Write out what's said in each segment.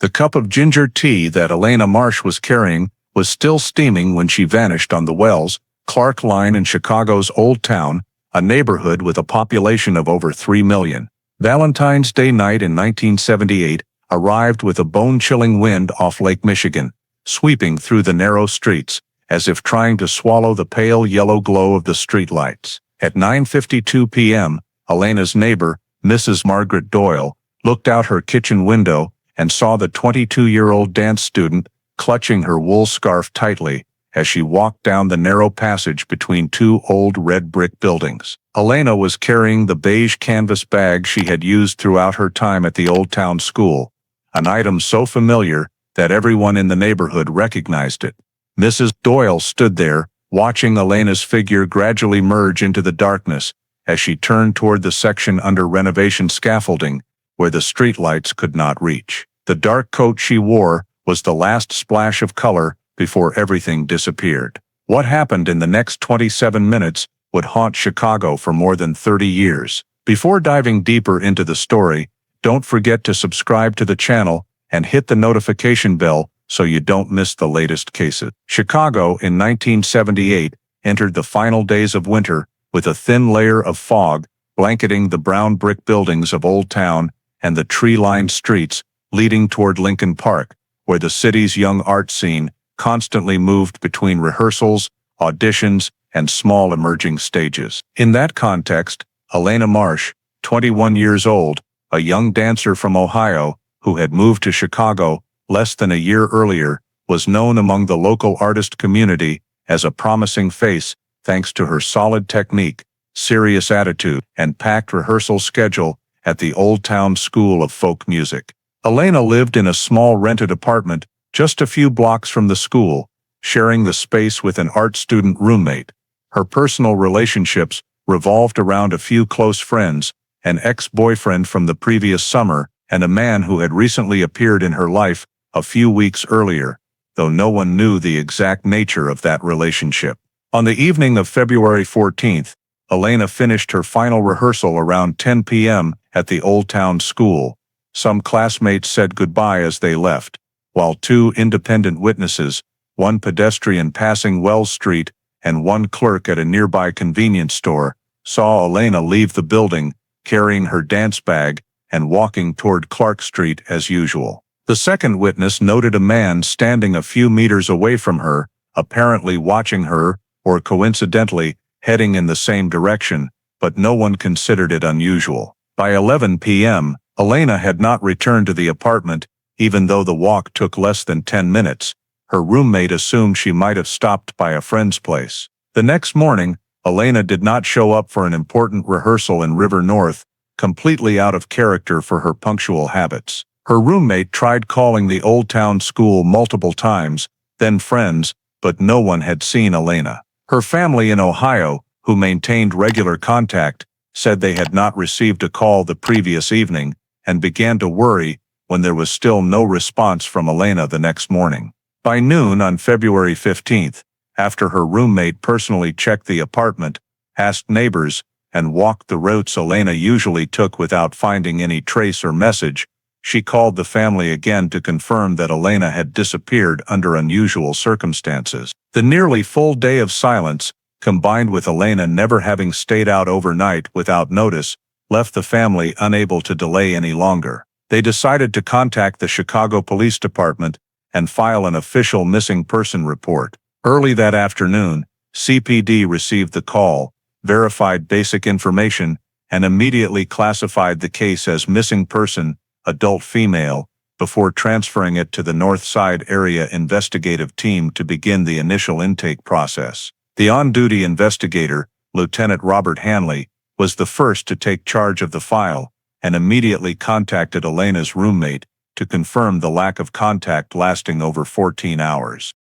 The cup of ginger tea that Elena Marsh was carrying was still steaming when she vanished on the Wells, Clark line in Chicago's Old Town, a neighborhood with a population of over 3 million. Valentine's Day night in 1978 arrived with a bone-chilling wind off Lake Michigan, sweeping through the narrow streets, as if trying to swallow the pale yellow glow of the streetlights. At 9:52 p.m., Elena's neighbor, Mrs. Margaret Doyle, looked out her kitchen window and saw the 22-year-old dance student clutching her wool scarf tightly as she walked down the narrow passage between two old red brick buildings. Elena was carrying the beige canvas bag she had used throughout her time at the Old Town School, an item so familiar that everyone in the neighborhood recognized it. Mrs. Doyle stood there, watching Elena's figure gradually merge into the darkness as she turned toward the section under renovation scaffolding, where the streetlights could not reach. The dark coat she wore was the last splash of color before everything disappeared. What happened in the next 27 minutes would haunt Chicago for more than 30 years. Before diving deeper into the story, don't forget to subscribe to the channel and hit the notification bell so you don't miss the latest cases. Chicago in 1978 entered the final days of winter with a thin layer of fog blanketing the brown brick buildings of Old Town and the tree-lined streets leading toward Lincoln Park, where the city's young art scene constantly moved between rehearsals, auditions, and small emerging stages. In that context, Elena Marsh, 21 years old, a young dancer from Ohio who had moved to Chicago less than a year earlier, was known among the local artist community as a promising face thanks to her solid technique, serious attitude, and packed rehearsal schedule at the Old Town School of Folk Music. Elena lived in a small rented apartment just a few blocks from the school, sharing the space with an art student roommate. Her personal relationships revolved around a few close friends, an ex-boyfriend from the previous summer, and a man who had recently appeared in her life a few weeks earlier, though no one knew the exact nature of that relationship. On the evening of February 14th, Elena finished her final rehearsal around 10 p.m. at the Old Town School. Some classmates said goodbye as they left, while two independent witnesses, one pedestrian passing Wells Street and one clerk at a nearby convenience store, saw Elena leave the building, carrying her dance bag and walking toward Clark Street as usual. The second witness noted a man standing a few meters away from her, apparently watching her, or coincidentally, heading in the same direction, but no one considered it unusual. By 11 p.m., Elena had not returned to the apartment, even though the walk took less than 10 minutes. Her roommate assumed she might have stopped by a friend's place. The next morning, Elena did not show up for an important rehearsal in River North, completely out of character for her punctual habits. Her roommate tried calling the Old Town School multiple times, then friends, but no one had seen Elena. Her family in Ohio, who maintained regular contact, said they had not received a call the previous evening and began to worry when there was still no response from Elena the next morning. By noon on February 15th, after her roommate personally checked the apartment, asked neighbors, and walked the routes Elena usually took without finding any trace or message, she called the family again to confirm that Elena had disappeared under unusual circumstances. The nearly full day of silence, combined with Elena never having stayed out overnight without notice, left the family unable to delay any longer. They decided to contact the Chicago Police Department and file an official missing person report. Early that afternoon, CPD received the call, verified basic information, and immediately classified the case as missing person, adult female, before transferring it to the North Side Area Investigative Team to begin the initial intake process. The on-duty investigator, Lieutenant Robert Hanley, was the first to take charge of the file and immediately contacted Elena's roommate to confirm the lack of contact lasting over 14 hours.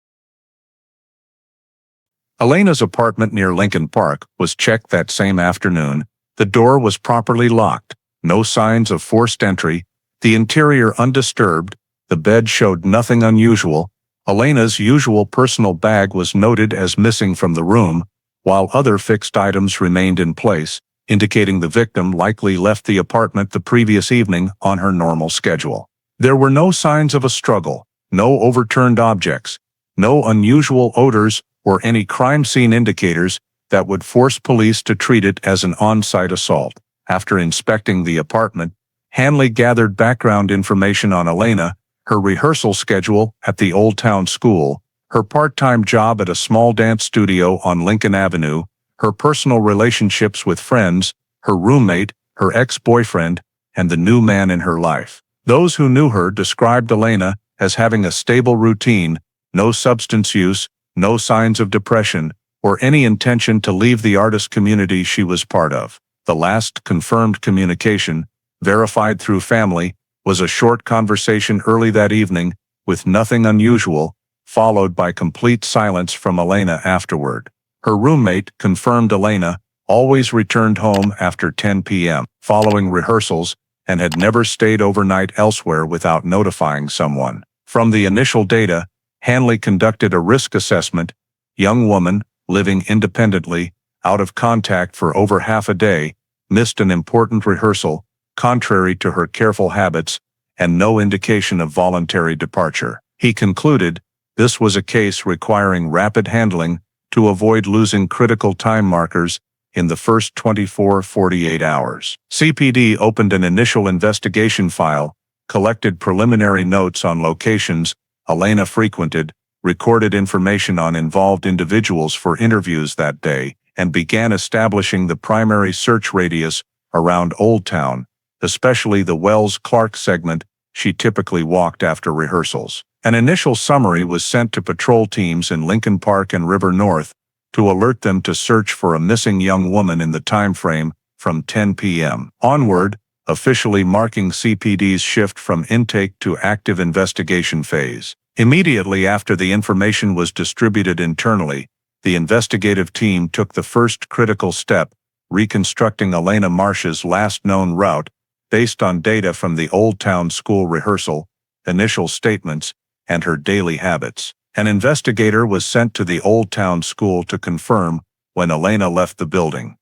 Elena's apartment near Lincoln Park was checked that same afternoon. The door was properly locked, no signs of forced entry, the interior undisturbed, the bed showed nothing unusual. Elena's usual personal bag was noted as missing from the room, while other fixed items remained in place, indicating the victim likely left the apartment the previous evening on her normal schedule. There were no signs of a struggle, no overturned objects, no unusual odors or any crime scene indicators that would force police to treat it as an on-site assault. After inspecting the apartment, Hanley gathered background information on Elena, her rehearsal schedule at the Old Town School, her part-time job at a small dance studio on Lincoln Avenue, her personal relationships with friends, her roommate, her ex-boyfriend, and the new man in her life. Those who knew her described Elena as having a stable routine, no substance use, no signs of depression, or any intention to leave the artist community she was part of. The last confirmed communication, verified through family, was a short conversation early that evening, with nothing unusual, followed by complete silence from Elena afterward. Her roommate confirmed Elena always returned home after 10 p.m. following rehearsals and had never stayed overnight elsewhere without notifying someone. From the initial data, Hanley conducted a risk assessment. Young woman, living independently, out of contact for over half a day, missed an important rehearsal, contrary to her careful habits, and no indication of voluntary departure. He concluded this was a case requiring rapid handling to avoid losing critical time markers in the first 24-48 hours. CPD opened an initial investigation file, collected preliminary notes on locations Elena frequented, recorded information on involved individuals for interviews that day, and began establishing the primary search radius around Old Town, especially the Wells-Clark segment she typically walked after rehearsals. An initial summary was sent to patrol teams in Lincoln Park and River North to alert them to search for a missing young woman in the time frame from 10 p.m. onward, officially marking CPD's shift from intake to active investigation phase. Immediately after the information was distributed internally, the investigative team took the first critical step, reconstructing Elena Marsh's last known route based on data from the Old Town School rehearsal, initial statements, and her daily habits. An investigator was sent to the Old Town School to confirm when Elena left the building.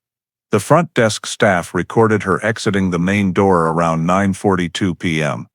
The front desk staff recorded her exiting the main door around 9:42 p.m.,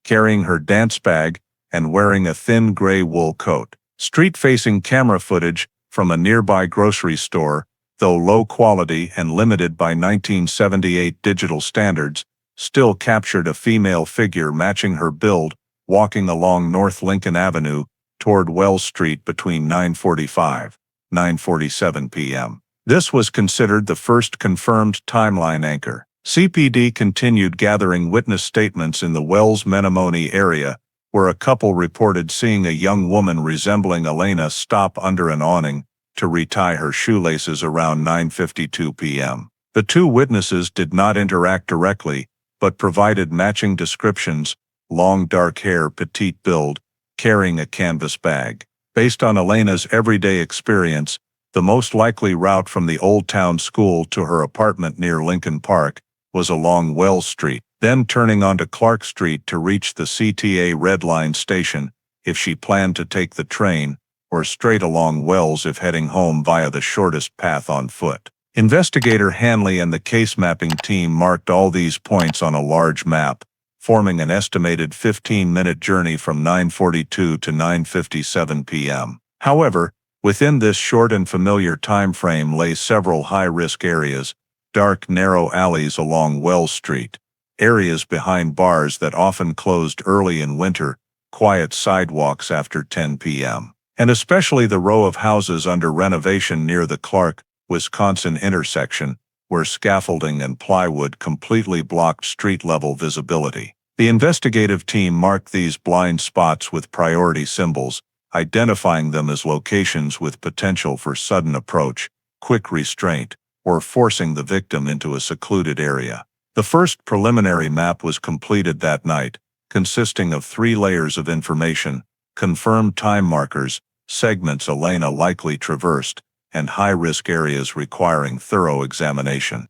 carrying her dance bag and wearing a thin gray wool coat. Street-facing camera footage from a nearby grocery store, though low quality and limited by 1978 digital standards, still captured a female figure matching her build, walking along North Lincoln Avenue toward Wells Street between 9:45 and 9:47 p.m. This was considered the first confirmed timeline anchor. CPD continued gathering witness statements in the Wells-Menomonee area, where a couple reported seeing a young woman resembling Elena stop under an awning to retie her shoelaces around 9:52 p.m. The two witnesses did not interact directly, but provided matching descriptions: long dark hair, petite build, carrying a canvas bag. Based on Elena's everyday experience, the most likely route from the Old Town School to her apartment near Lincoln Park was along Wells Street, then turning onto Clark Street to reach the CTA Red Line station if she planned to take the train, or straight along Wells if heading home via the shortest path on foot. Investigator Hanley and the case mapping team marked all these points on a large map, forming an estimated 15-minute journey from 9:42 to 9:57 p.m. However, within this short and familiar time frame lay several high-risk areas, dark, narrow alleys along Wells Street, areas behind bars that often closed early in winter, quiet sidewalks after 10 p.m., and especially the row of houses under renovation near the Clark, Wisconsin intersection, where scaffolding and plywood completely blocked street-level visibility. The investigative team marked these blind spots with priority symbols, identifying them as locations with potential for sudden approach, quick restraint, or forcing the victim into a secluded area. The first preliminary map was completed that night, consisting of 3 layers of information: confirmed time markers, segments Elena likely traversed, and high-risk areas requiring thorough examination.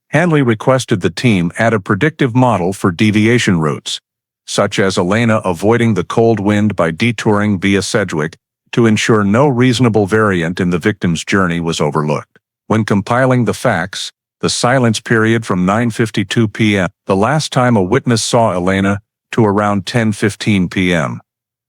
Hanley requested the team add a predictive model for deviation routes, such as Elena avoiding the cold wind by detouring via Sedgwick, to ensure no reasonable variant in the victim's journey was overlooked. When compiling the facts, the silence period from 9:52 p.m., the last time a witness saw Elena, to around 10:15 p.m.,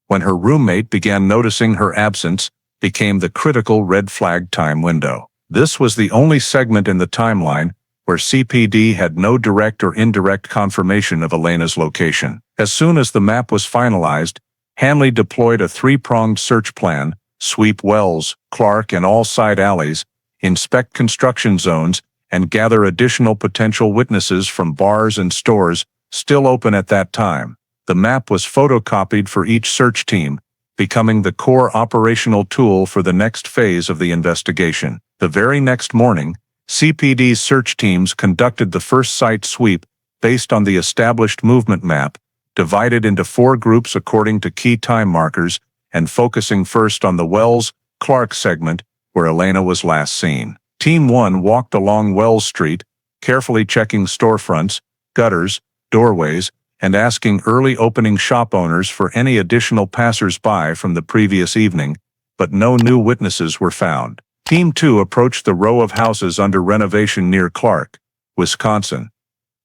when her roommate began noticing her absence, became the critical red flag time window. This was the only segment in the timeline where CPD had no direct or indirect confirmation of Elena's location. As soon as the map was finalized, Hanley deployed a three-pronged search plan: sweep Wells, Clark, and all side alleys, inspect construction zones, and gather additional potential witnesses from bars and stores still open at that time. The map was photocopied for each search team, becoming the core operational tool for the next phase of the investigation. The very next morning, CPD's search teams conducted the first site sweep based on the established movement map, divided into 4 groups according to key time markers, and focusing first on the Wells-Clark segment, where Elena was last seen. Team 1 walked along Wells Street, carefully checking storefronts, gutters, doorways, and asking early opening shop owners for any additional passers-by from the previous evening, but no new witnesses were found. Team 2 approached the row of houses under renovation near Clark, Wisconsin,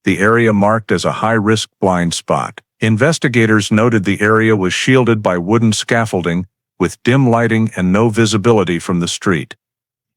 the area marked as a high-risk blind spot. Investigators noted the area was shielded by wooden scaffolding, with dim lighting and no visibility from the street.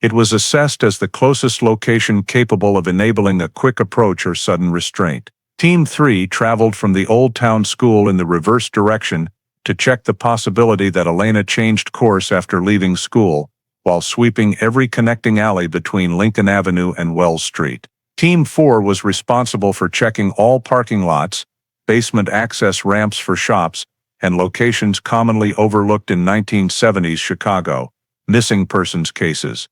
It was assessed as the closest location capable of enabling a quick approach or sudden restraint. Team 3 traveled from the Old Town School in the reverse direction to check the possibility that Elena changed course after leaving school, while sweeping every connecting alley between Lincoln Avenue and Wells Street. Team 4 was responsible for checking all parking lots, basement access ramps for shops, and locations commonly overlooked in 1970s Chicago, missing persons cases,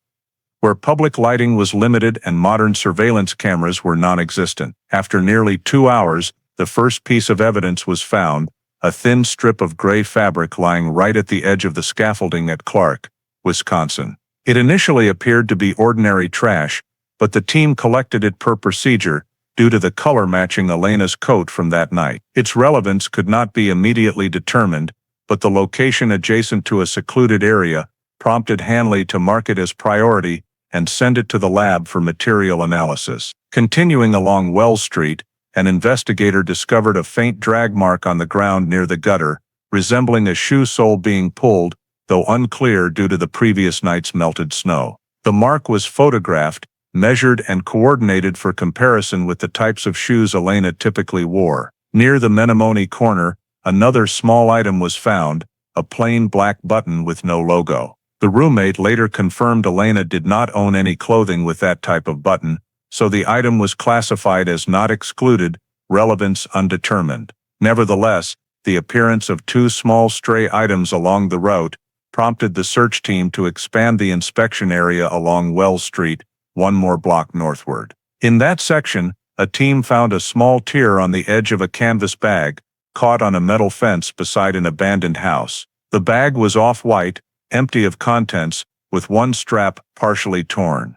where public lighting was limited and modern surveillance cameras were non-existent. After nearly 2 hours, the first piece of evidence was found, a thin strip of gray fabric lying right at the edge of the scaffolding at Clark, Wisconsin. It initially appeared to be ordinary trash, but the team collected it per procedure, due to the color matching Elena's coat from that night. Its relevance could not be immediately determined, but the location adjacent to a secluded area prompted Hanley to mark it as priority and send it to the lab for material analysis. Continuing along Wells Street, an investigator discovered a faint drag mark on the ground near the gutter, resembling a shoe sole being pulled, though unclear due to the previous night's melted snow. The mark was photographed, measured, and coordinated for comparison with the types of shoes Elena typically wore. Near the Menomonee corner, another small item was found, a plain black button with no logo. The roommate later confirmed Elena did not own any clothing with that type of button, so the item was classified as not excluded, relevance undetermined. Nevertheless, the appearance of 2 small stray items along the route prompted the search team to expand the inspection area along Wells Street, 1 more block northward. In that section, a team found a small tear on the edge of a canvas bag, caught on a metal fence beside an abandoned house. The bag was off-white, empty of contents, with one strap partially torn.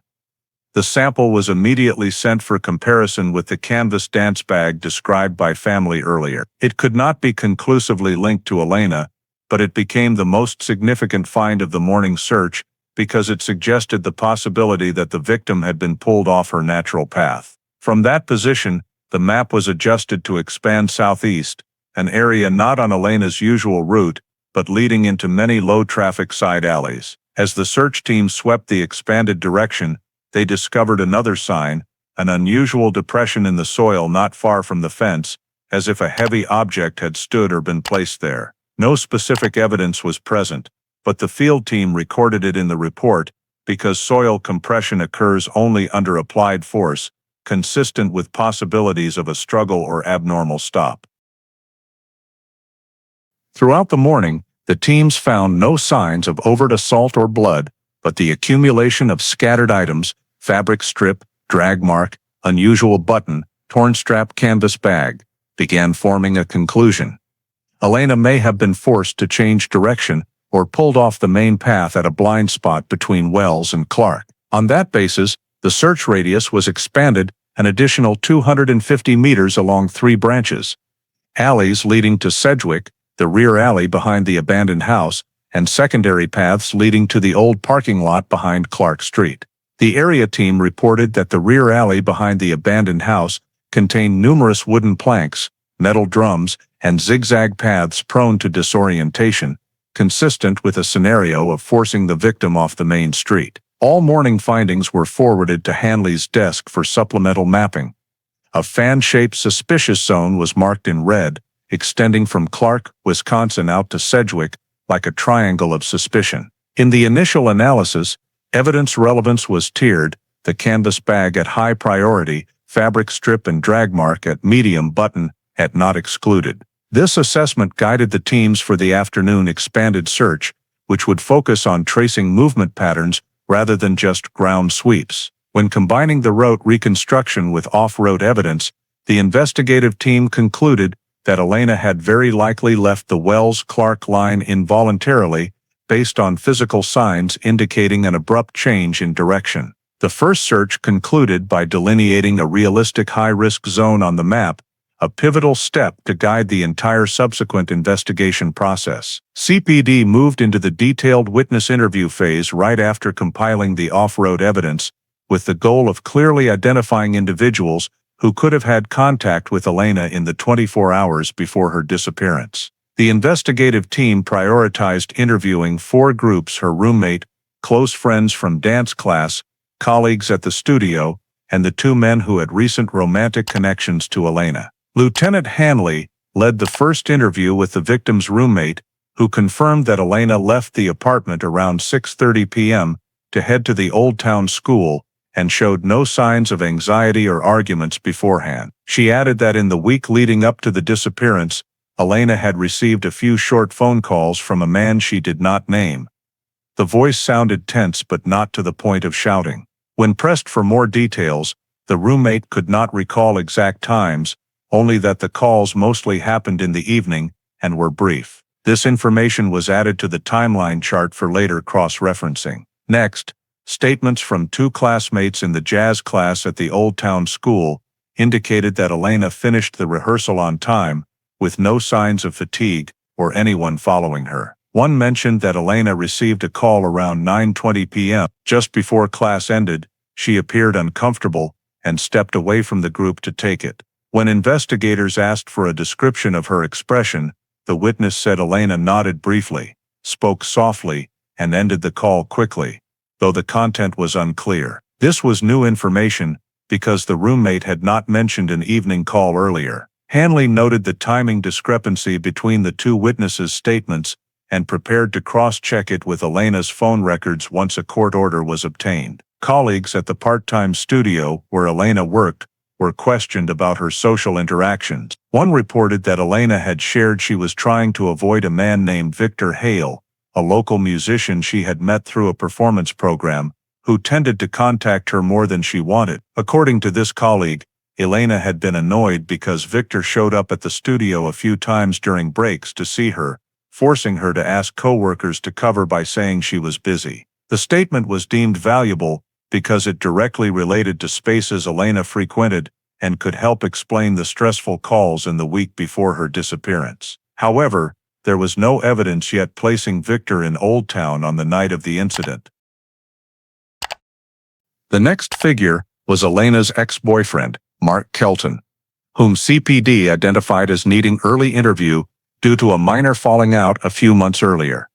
The sample was immediately sent for comparison with the canvas dance bag described by family earlier. It could not be conclusively linked to Elena, but it became the most significant find of the morning search because it suggested the possibility that the victim had been pulled off her natural path. From that position, the map was adjusted to expand southeast, an area not on Elena's usual route, but leading into many low-traffic side alleys. As the search team swept the expanded direction, they discovered another sign, an unusual depression in the soil not far from the fence, as if a heavy object had stood or been placed there. No specific evidence was present, but the field team recorded it in the report because soil compression occurs only under applied force, consistent with possibilities of a struggle or abnormal stop. Throughout the morning, the teams found no signs of overt assault or blood, but the accumulation of scattered items, fabric strip, drag mark, unusual button, torn strap canvas bag, began forming a conclusion. Elena may have been forced to change direction or pulled off the main path at a blind spot between Wells and Clark. On that basis, the search radius was expanded an additional 250 meters along 3 branches. Alleys leading to Sedgwick, the rear alley behind the abandoned house, and secondary paths leading to the old parking lot behind Clark Street. The area team reported that the rear alley behind the abandoned house contained numerous wooden planks, metal drums, and zigzag paths prone to disorientation, consistent with a scenario of forcing the victim off the main street. All morning findings were forwarded to Hanley's desk for supplemental mapping. A fan-shaped suspicious zone was marked in red, extending from Clark, Wisconsin out to Sedgwick, like a triangle of suspicion. In the initial analysis, evidence relevance was tiered, the canvas bag at high priority, fabric strip and drag mark at medium, button at not excluded. This assessment guided the teams for the afternoon expanded search, which would focus on tracing movement patterns rather than just ground sweeps. When combining the route reconstruction with off-road evidence, the investigative team concluded that Elena had very likely left the Wells-Clark line involuntarily, based on physical signs indicating an abrupt change in direction. The first search concluded by delineating a realistic high-risk zone on the map, a pivotal step to guide the entire subsequent investigation process. CPD moved into the detailed witness interview phase right after compiling the off-road evidence, with the goal of clearly identifying individuals who could have had contact with Elena in the 24 hours before her disappearance. The investigative team prioritized interviewing 4 groups: her roommate, close friends from dance class, colleagues at the studio, and the 2 men who had recent romantic connections to Elena. Lieutenant Hanley led the first interview with the victim's roommate, who confirmed that Elena left the apartment around 6:30 p.m. to head to the Old Town School and showed no signs of anxiety or arguments beforehand. She added that in the week leading up to the disappearance, Elena had received a few short phone calls from a man she did not name. The voice sounded tense but not to the point of shouting. When pressed for more details, the roommate could not recall exact times, only that the calls mostly happened in the evening and were brief. This information was added to the timeline chart for later cross-referencing. Next, statements from 2 classmates in the jazz class at the Old Town School indicated that Elena finished the rehearsal on time, with no signs of fatigue or anyone following her. One mentioned that Elena received a call around 9:20 p.m. Just before class ended, she appeared uncomfortable and stepped away from the group to take it. When investigators asked for a description of her expression, the witness said Elena nodded briefly, spoke softly, and ended the call quickly, though the content was unclear. This was new information because the roommate had not mentioned an evening call earlier. Hanley noted the timing discrepancy between the 2 witnesses' statements and prepared to cross-check it with Elena's phone records once a court order was obtained. Colleagues at the part-time studio where Elena worked were questioned about her social interactions. One reported that Elena had shared she was trying to avoid a man named Victor Hale, a local musician she had met through a performance program, who tended to contact her more than she wanted. According to this colleague, Elena had been annoyed because Victor showed up at the studio a few times during breaks to see her, forcing her to ask coworkers to cover by saying she was busy. The statement was deemed valuable because it directly related to spaces Elena frequented and could help explain the stressful calls in the week before her disappearance. However, there was no evidence yet placing Victor in Old Town on the night of the incident. The next figure was Elena's ex-boyfriend, Mark Kelton, whom CPD identified as needing early interview due to a minor falling out a few months earlier.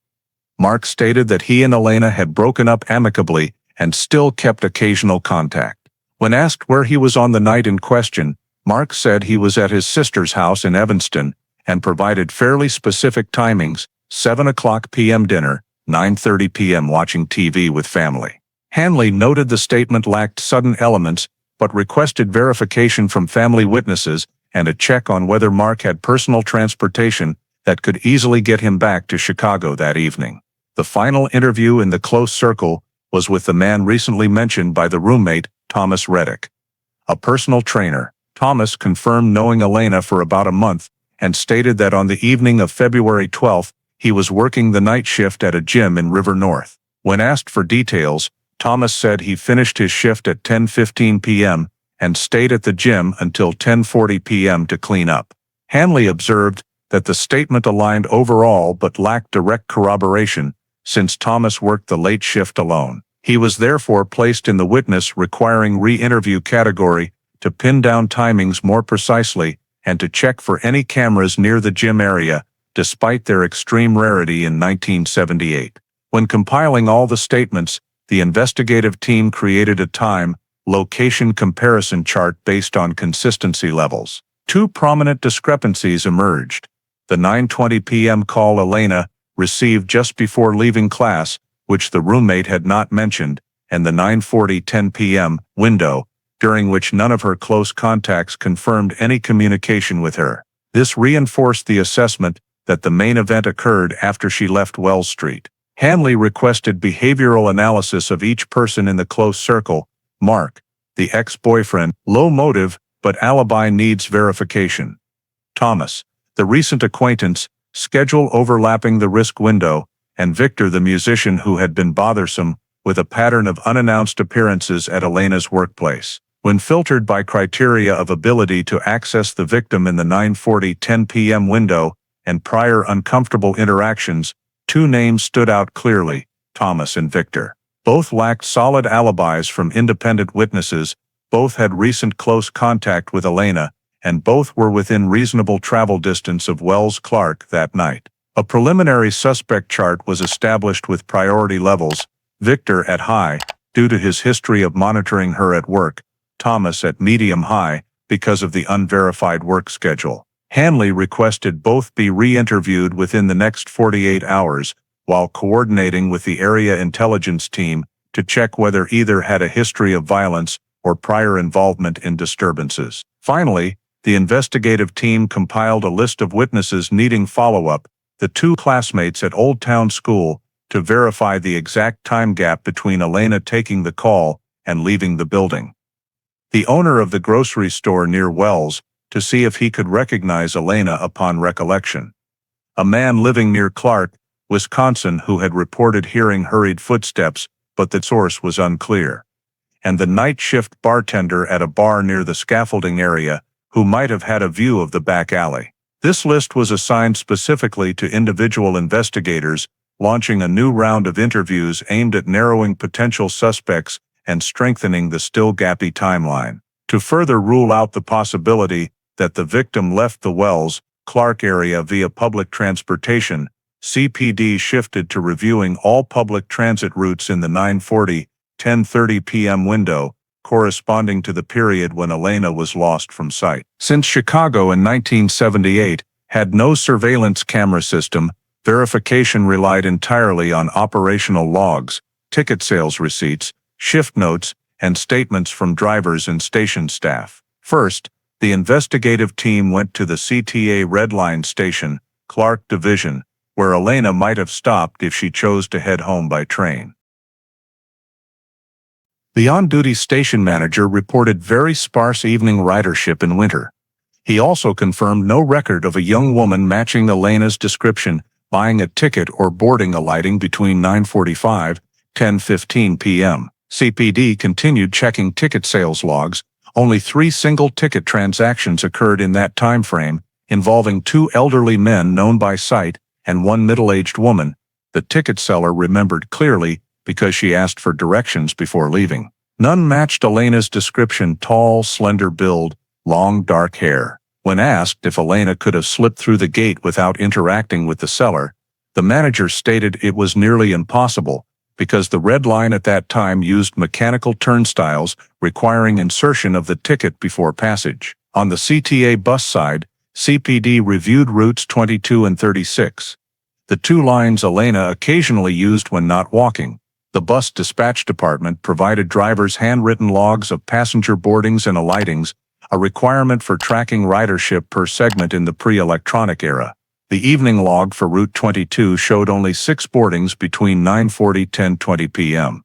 Mark stated that he and Elena had broken up amicably and still kept occasional contact. When asked where he was on the night in question, Mark said he was at his sister's house in Evanston and provided fairly specific timings: 7:00 p.m. dinner, 9:30 p.m. watching TV with family. Hanley noted the statement lacked sudden elements, but requested verification from family witnesses and a check on whether Mark had personal transportation that could easily get him back to Chicago that evening. The final interview in the close circle was with the man recently mentioned by the roommate, Thomas Reddick, a personal trainer. Thomas confirmed knowing Elena for about a month and stated that on the evening of February 12th, he was working the night shift at a gym in River North. When asked for details, Thomas said he finished his shift at 10:15 p.m. and stayed at the gym until 10:40 p.m. to clean up. Hanley observed that the statement aligned overall but lacked direct corroboration, since Thomas worked the late shift alone. He was therefore placed in the witness requiring re-interview category to pin down timings more precisely and to check for any cameras near the gym area, despite their extreme rarity in 1978. When compiling all the statements, the investigative team created a time-location comparison chart based on consistency levels. Two prominent discrepancies emerged. The 9:20 p.m. call Elena received just before leaving class, which the roommate had not mentioned, and the 9:40-10 p.m. window, during which none of her close contacts confirmed any communication with her. This reinforced the assessment that the main event occurred after she left Wells Street. Hanley requested behavioral analysis of each person in the close circle. Mark, the ex-boyfriend, low motive, but alibi needs verification. Thomas, the recent acquaintance, schedule overlapping the risk window, and Victor, the musician who had been bothersome, with a pattern of unannounced appearances at Elena's workplace. When filtered by criteria of ability to access the victim in the 9:40-10 p.m. window and prior uncomfortable interactions, two names stood out clearly: Thomas and Victor. Both lacked solid alibis from independent witnesses, both had recent close contact with Elena, and both were within reasonable travel distance of Wells Clark that night. A preliminary suspect chart was established with priority levels: Victor at high, due to his history of monitoring her at work; Thomas at medium-high, because of the unverified work schedule. Hanley requested both be re-interviewed within the next 48 hours, while coordinating with the area intelligence team to check whether either had a history of violence or prior involvement in disturbances. Finally, the investigative team compiled a list of witnesses needing follow-up, the two classmates at Old Town School, to verify the exact time gap between Elena taking the call and leaving the building. The owner of the grocery store near Wells, to see if he could recognize Elena upon recollection. A man living near Clark, Wisconsin, who had reported hearing hurried footsteps, but the source was unclear. And the night shift bartender at a bar near the scaffolding area, who might have had a view of the back alley. This list was assigned specifically to individual investigators, launching a new round of interviews aimed at narrowing potential suspects and strengthening the still gappy timeline. To further rule out the possibility that the victim left the Wells Clark area via public transportation, CPD shifted to reviewing all public transit routes in the 9:40-10:30 p.m. window, corresponding to the period when Elena was lost from sight. Since Chicago in 1978 had no surveillance camera system, verification relied entirely on operational logs, ticket sales receipts, shift notes, and statements from drivers and station staff. First, the investigative team went to the CTA Red Line station, Clark Division, where Elena might have stopped if she chose to head home by train. The on-duty station manager reported very sparse evening ridership in winter. He also confirmed no record of a young woman matching Elena's description buying a ticket or boarding alighting between 9:45-10:15 p.m. CPD continued checking ticket sales logs. Only 3 single ticket transactions occurred in that time frame, involving 2 elderly men known by sight and 1 middle-aged woman. The ticket seller remembered clearly because she asked for directions before leaving. None matched Elena's description: tall, slender build, long dark hair. When asked if Elena could have slipped through the gate without interacting with the seller, the manager stated it was nearly impossible, because the Red Line at that time used mechanical turnstiles requiring insertion of the ticket before passage. On the CTA bus side, CPD reviewed routes 22 and 36. The 2 lines Elena occasionally used when not walking. The bus dispatch department provided drivers handwritten logs of passenger boardings and alightings, a requirement for tracking ridership per segment in the pre-electronic era. The evening log for Route 22 showed only 6 boardings between 9:40-10:20 p.m.,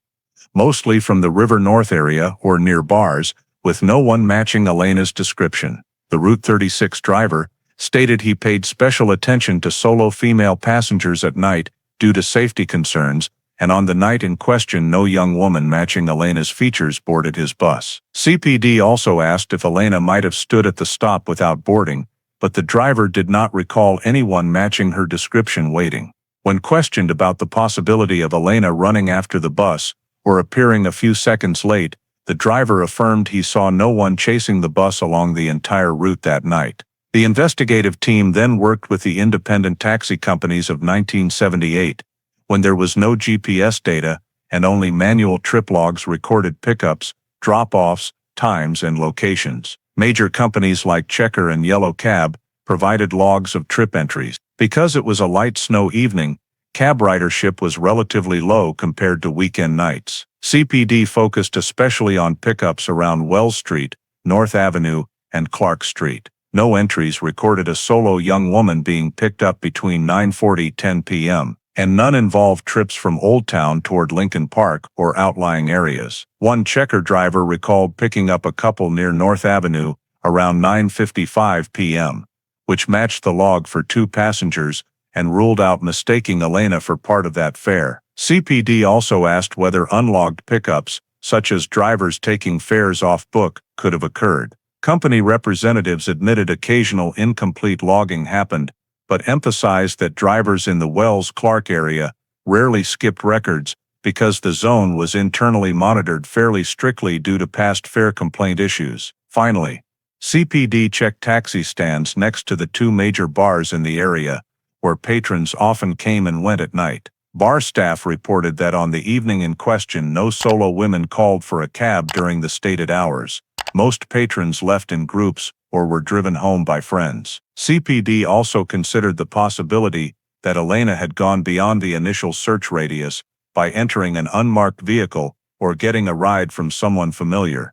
mostly from the River North area or near bars, with no one matching Elena's description. The Route 36 driver stated he paid special attention to solo female passengers at night due to safety concerns, and on the night in question no young woman matching Elena's features boarded his bus. CPD also asked if Elena might have stood at the stop without boarding, but the driver did not recall anyone matching her description waiting. When questioned about the possibility of Elena running after the bus or appearing a few seconds late, the driver affirmed he saw no one chasing the bus along the entire route that night. The investigative team then worked with the independent taxi companies of 1978, when there was no GPS data and only manual trip logs recorded pickups, drop-offs, times, and locations. Major companies like Checker and Yellow Cab provided logs of trip entries. Because it was a light snow evening, cab ridership was relatively low compared to weekend nights. CPD focused especially on pickups around Wells Street, North Avenue, and Clark Street. No entries recorded a solo young woman being picked up between 9:40–10 p.m., and none involved trips from Old Town toward Lincoln Park or outlying areas. One Checker driver recalled picking up a couple near North Avenue around 9:55 p.m., which matched the log for 2 passengers and ruled out mistaking Elena for part of that fare. CPD also asked whether unlogged pickups, such as drivers taking fares off book, could have occurred. Company representatives admitted occasional incomplete logging happened, but emphasized that drivers in the Wells-Clark area rarely skipped records because the zone was internally monitored fairly strictly due to past fare complaint issues. Finally, CPD checked taxi stands next to the 2 major bars in the area, where patrons often came and went at night. Bar staff reported that on the evening in question no solo women called for a cab during the stated hours. Most patrons left in groups or were driven home by friends. CPD also considered the possibility that Elena had gone beyond the initial search radius by entering an unmarked vehicle or getting a ride from someone familiar.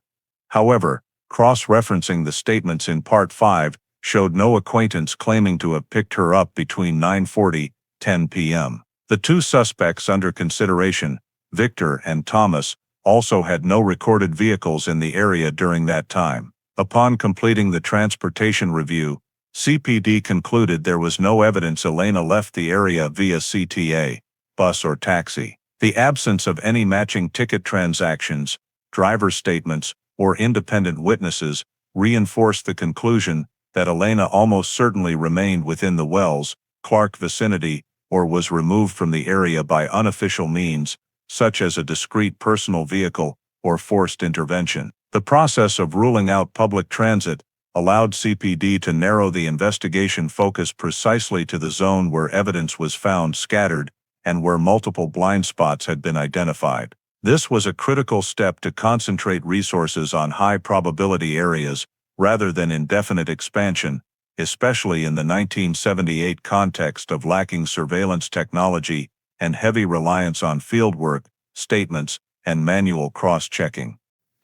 However, cross-referencing the statements in Part 5 showed no acquaintance claiming to have picked her up between 9:40–10 p.m. The 2 suspects under consideration, Victor and Thomas, also had no recorded vehicles in the area during that time. Upon completing the transportation review, CPD concluded there was no evidence Elena left the area via CTA, bus or taxi. The absence of any matching ticket transactions, driver statements, or independent witnesses reinforced the conclusion that Elena almost certainly remained within the Wells-Clark vicinity or was removed from the area by unofficial means, such as a discreet personal vehicle or forced intervention. The process of ruling out public transit allowed CPD to narrow the investigation focus precisely to the zone where evidence was found scattered and where multiple blind spots had been identified. This was a critical step to concentrate resources on high-probability areas rather than indefinite expansion, especially in the 1978 context of lacking surveillance technology and heavy reliance on fieldwork, statements, and manual cross-checking.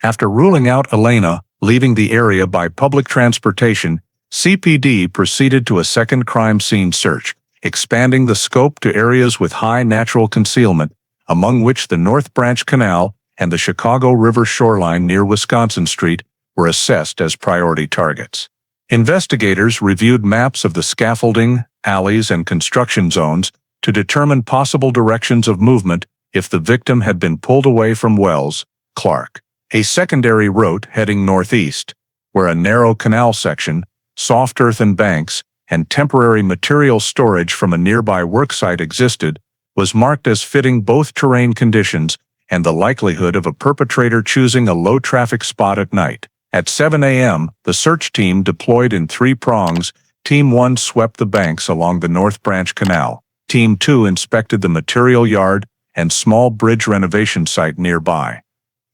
After ruling out Elena leaving the area by public transportation, CPD proceeded to a second crime scene search, expanding the scope to areas with high natural concealment, among which the North Branch Canal and the Chicago River shoreline near Wisconsin Street were assessed as priority targets. Investigators reviewed maps of the scaffolding, alleys, and construction zones to determine possible directions of movement if the victim had been pulled away from Wells-Clark. A secondary route heading northeast, where a narrow canal section, soft earthen banks, and temporary material storage from a nearby worksite existed, was marked as fitting both terrain conditions and the likelihood of a perpetrator choosing a low-traffic spot at night. At 7 a.m., the search team deployed in 3 prongs. Team 1 swept the banks along the North Branch Canal. Team 2 inspected the material yard and small bridge renovation site nearby.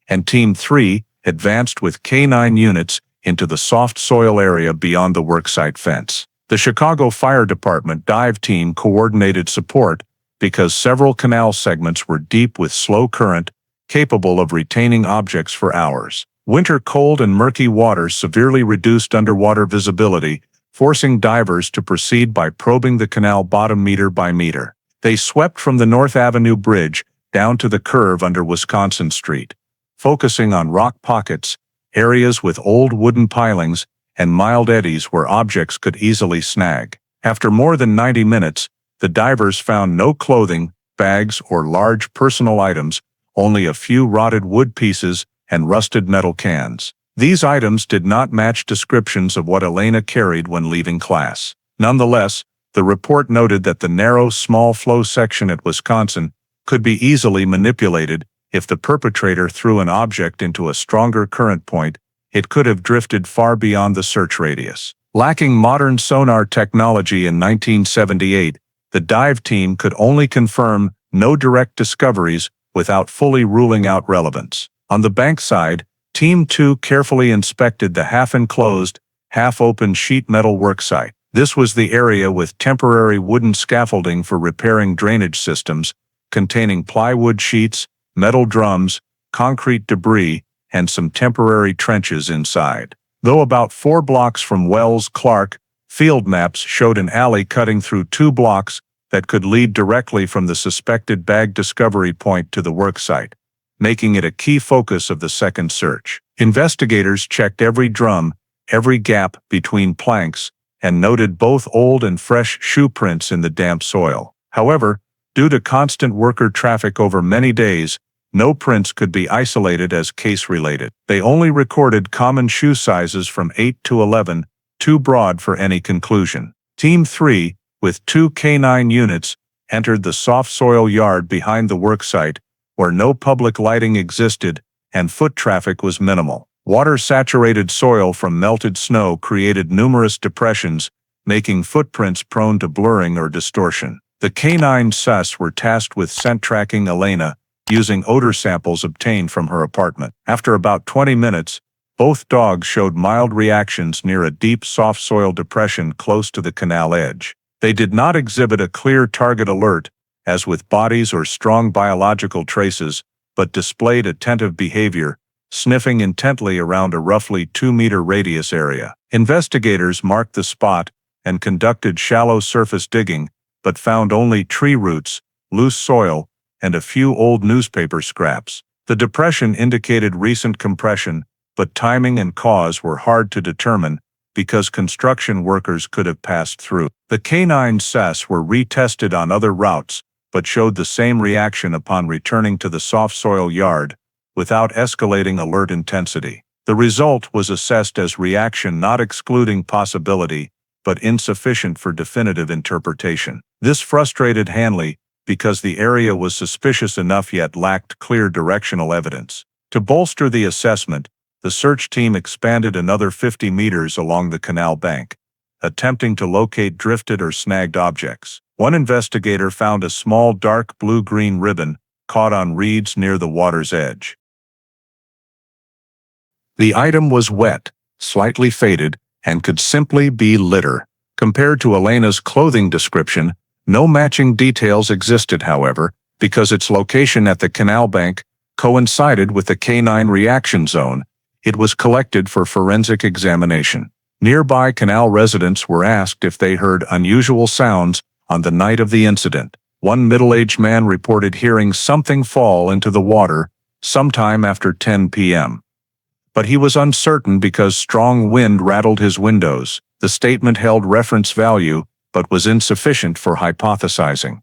And Team 3 advanced with K-9 units into the soft soil area beyond the worksite fence. The Chicago Fire Department dive team coordinated support because several canal segments were deep with slow current, capable of retaining objects for hours. Winter cold and murky waters severely reduced underwater visibility, forcing divers to proceed by probing the canal bottom meter by meter. They swept from the North Avenue Bridge down to the curve under Wisconsin Street, focusing on rock pockets, areas with old wooden pilings, and mild eddies where objects could easily snag. After more than 90 minutes, the divers found no clothing, bags, or large personal items, only a few rotted wood pieces and rusted metal cans. These items did not match descriptions of what Elena carried when leaving class. Nonetheless, the report noted that the narrow, small flow section at Wisconsin could be easily manipulated if the perpetrator threw an object into a stronger current point, it could have drifted far beyond the search radius. Lacking modern sonar technology in 1978, the dive team could only confirm no direct discoveries without fully ruling out relevance. On the bank side, Team 2 carefully inspected the half-enclosed, half-open sheet metal worksite. This was the area with temporary wooden scaffolding for repairing drainage systems, containing plywood sheets, metal drums, concrete debris, and some temporary trenches inside. Though about 4 blocks from Wells Clark, field maps showed an alley cutting through 2 blocks that could lead directly from the suspected bag discovery point to the worksite, making it a key focus of the second search. Investigators checked every drum, every gap between planks, and noted both old and fresh shoe prints in the damp soil. However, due to constant worker traffic over many days, no prints could be isolated as case-related. They only recorded common shoe sizes from 8 to 11, too broad for any conclusion. Team 3, with 2 K9 units, entered the soft soil yard behind the worksite, where no public lighting existed and foot traffic was minimal. Water-saturated soil from melted snow created numerous depressions, making footprints prone to blurring or distortion. The K9 sus were tasked with scent tracking Elena, using odor samples obtained from her apartment. After about 20 minutes, both dogs showed mild reactions near a deep soft soil depression close to the canal edge. They did not exhibit a clear target alert, as with bodies or strong biological traces, but displayed attentive behavior, sniffing intently around a roughly 2-meter radius area. Investigators marked the spot and conducted shallow surface digging, but found only tree roots, loose soil, and a few old newspaper scraps. The depression indicated recent compression, but timing and cause were hard to determine because construction workers could have passed through. The K9 sus were retested on other routes, but showed the same reaction upon returning to the soft soil yard, without escalating alert intensity. The result was assessed as reaction not excluding possibility, but insufficient for definitive interpretation. This frustrated Hanley, because the area was suspicious enough yet lacked clear directional evidence. To bolster the assessment, the search team expanded another 50 meters along the canal bank, attempting to locate drifted or snagged objects. One investigator found a small dark blue-green ribbon caught on reeds near the water's edge. The item was wet, slightly faded, and could simply be litter. Compared to Elena's clothing description, no matching details existed, however, because its location at the canal bank coincided with the K9 reaction zone. It was collected for forensic examination. Nearby canal residents were asked if they heard unusual sounds on the night of the incident. One middle-aged man reported hearing something fall into the water sometime after 10 p.m. But he was uncertain because strong wind rattled his windows. The statement held reference value, but was insufficient for hypothesizing.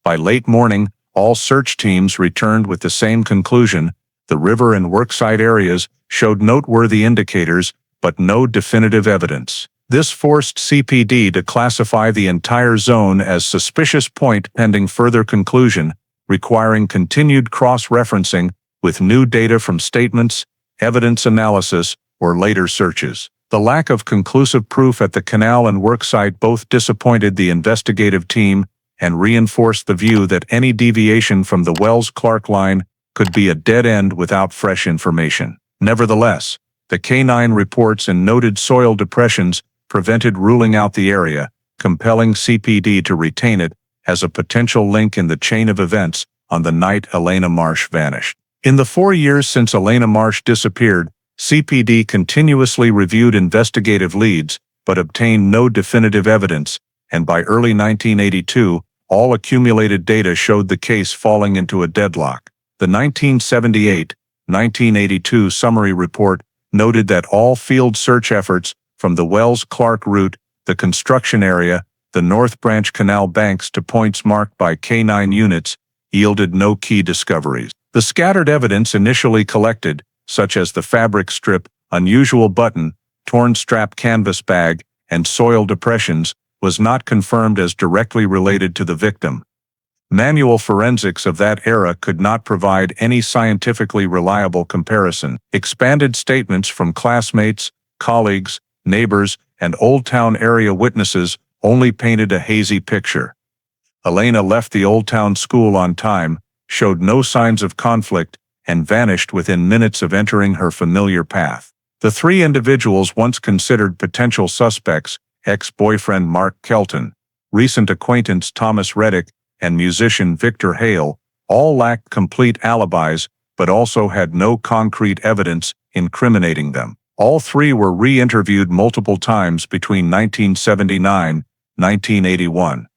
By late morning, all search teams returned with the same conclusion: the river and worksite areas showed noteworthy indicators, but no definitive evidence. This forced CPD to classify the entire zone as suspicious point pending further conclusion, requiring continued cross-referencing with new data from statements, evidence analysis, or later searches. The lack of conclusive proof at the canal and worksite both disappointed the investigative team and reinforced the view that any deviation from the Wells-Clark line could be a dead end without fresh information. Nevertheless, the K9 reports and noted soil depressions prevented ruling out the area, compelling CPD to retain it as a potential link in the chain of events on the night Elena Marsh vanished. In the 4 years since Elena Marsh disappeared, CPD continuously reviewed investigative leads, but obtained no definitive evidence, and by early 1982, all accumulated data showed the case falling into a deadlock. The 1978-1982 summary report noted that all field search efforts from the Wells-Clark route, the construction area, the North Branch Canal banks to points marked by K9 units, yielded no key discoveries. The scattered evidence initially collected, such as the fabric strip, unusual button, torn strap canvas bag, and soil depressions, was not confirmed as directly related to the victim. Manual forensics of that era could not provide any scientifically reliable comparison. Expanded statements from classmates, colleagues, neighbors, and Old Town area witnesses only painted a hazy picture. Elena left the Old Town school on time, showed no signs of conflict, and vanished within minutes of entering her familiar path. The three individuals once considered potential suspects, ex-boyfriend Mark Kelton, recent acquaintance Thomas Reddick, and musician Victor Hale, all lacked complete alibis but also had no concrete evidence incriminating them. All three were re-interviewed multiple times between 1979 and 1981.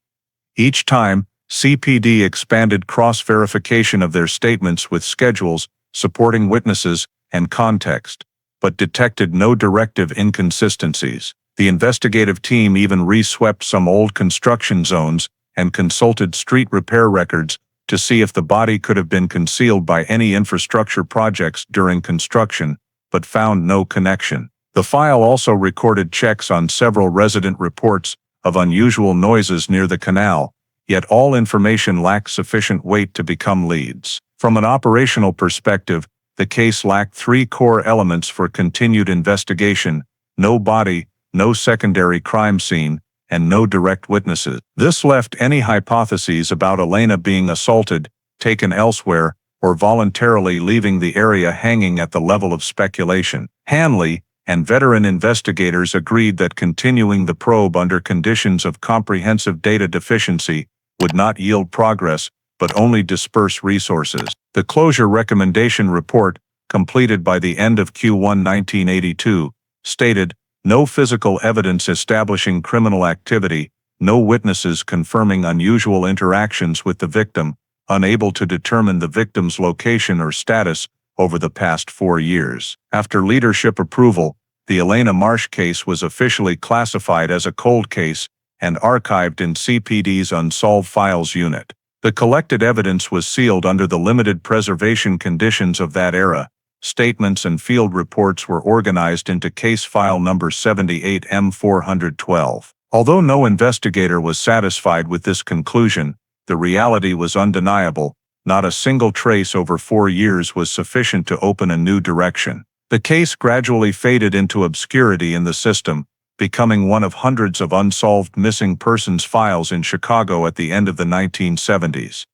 Each time, CPD expanded cross-verification of their statements with schedules, supporting witnesses, and context, but detected no directive inconsistencies. The investigative team even re-swept some old construction zones and consulted street repair records to see if the body could have been concealed by any infrastructure projects during construction, but found no connection. The file also recorded checks on several resident reports of unusual noises near the canal, yet all information lacked sufficient weight to become leads. From an operational perspective, the case lacked three core elements for continued investigation: no body, no secondary crime scene, and no direct witnesses. This left any hypotheses about Elena being assaulted, taken elsewhere, or voluntarily leaving the area hanging at the level of speculation. Hanley and veteran investigators agreed that continuing the probe under conditions of comprehensive data deficiency would not yield progress, but only disperse resources. The closure recommendation report, completed by the end of Q1 1982, stated, "No physical evidence establishing criminal activity, no witnesses confirming unusual interactions with the victim, unable to determine the victim's location or status over the past 4 years." After leadership approval, the Elena Marsh case was officially classified as a cold case and archived in CPD's Unsolved Files unit. The collected evidence was sealed under the limited preservation conditions of that era. Statements and field reports were organized into case file number 78M412. Although no investigator was satisfied with this conclusion, the reality was undeniable. Not a single trace over 4 years was sufficient to open a new direction. The case gradually faded into obscurity in the system, becoming one of hundreds of unsolved missing persons files in Chicago at the end of the 1970s.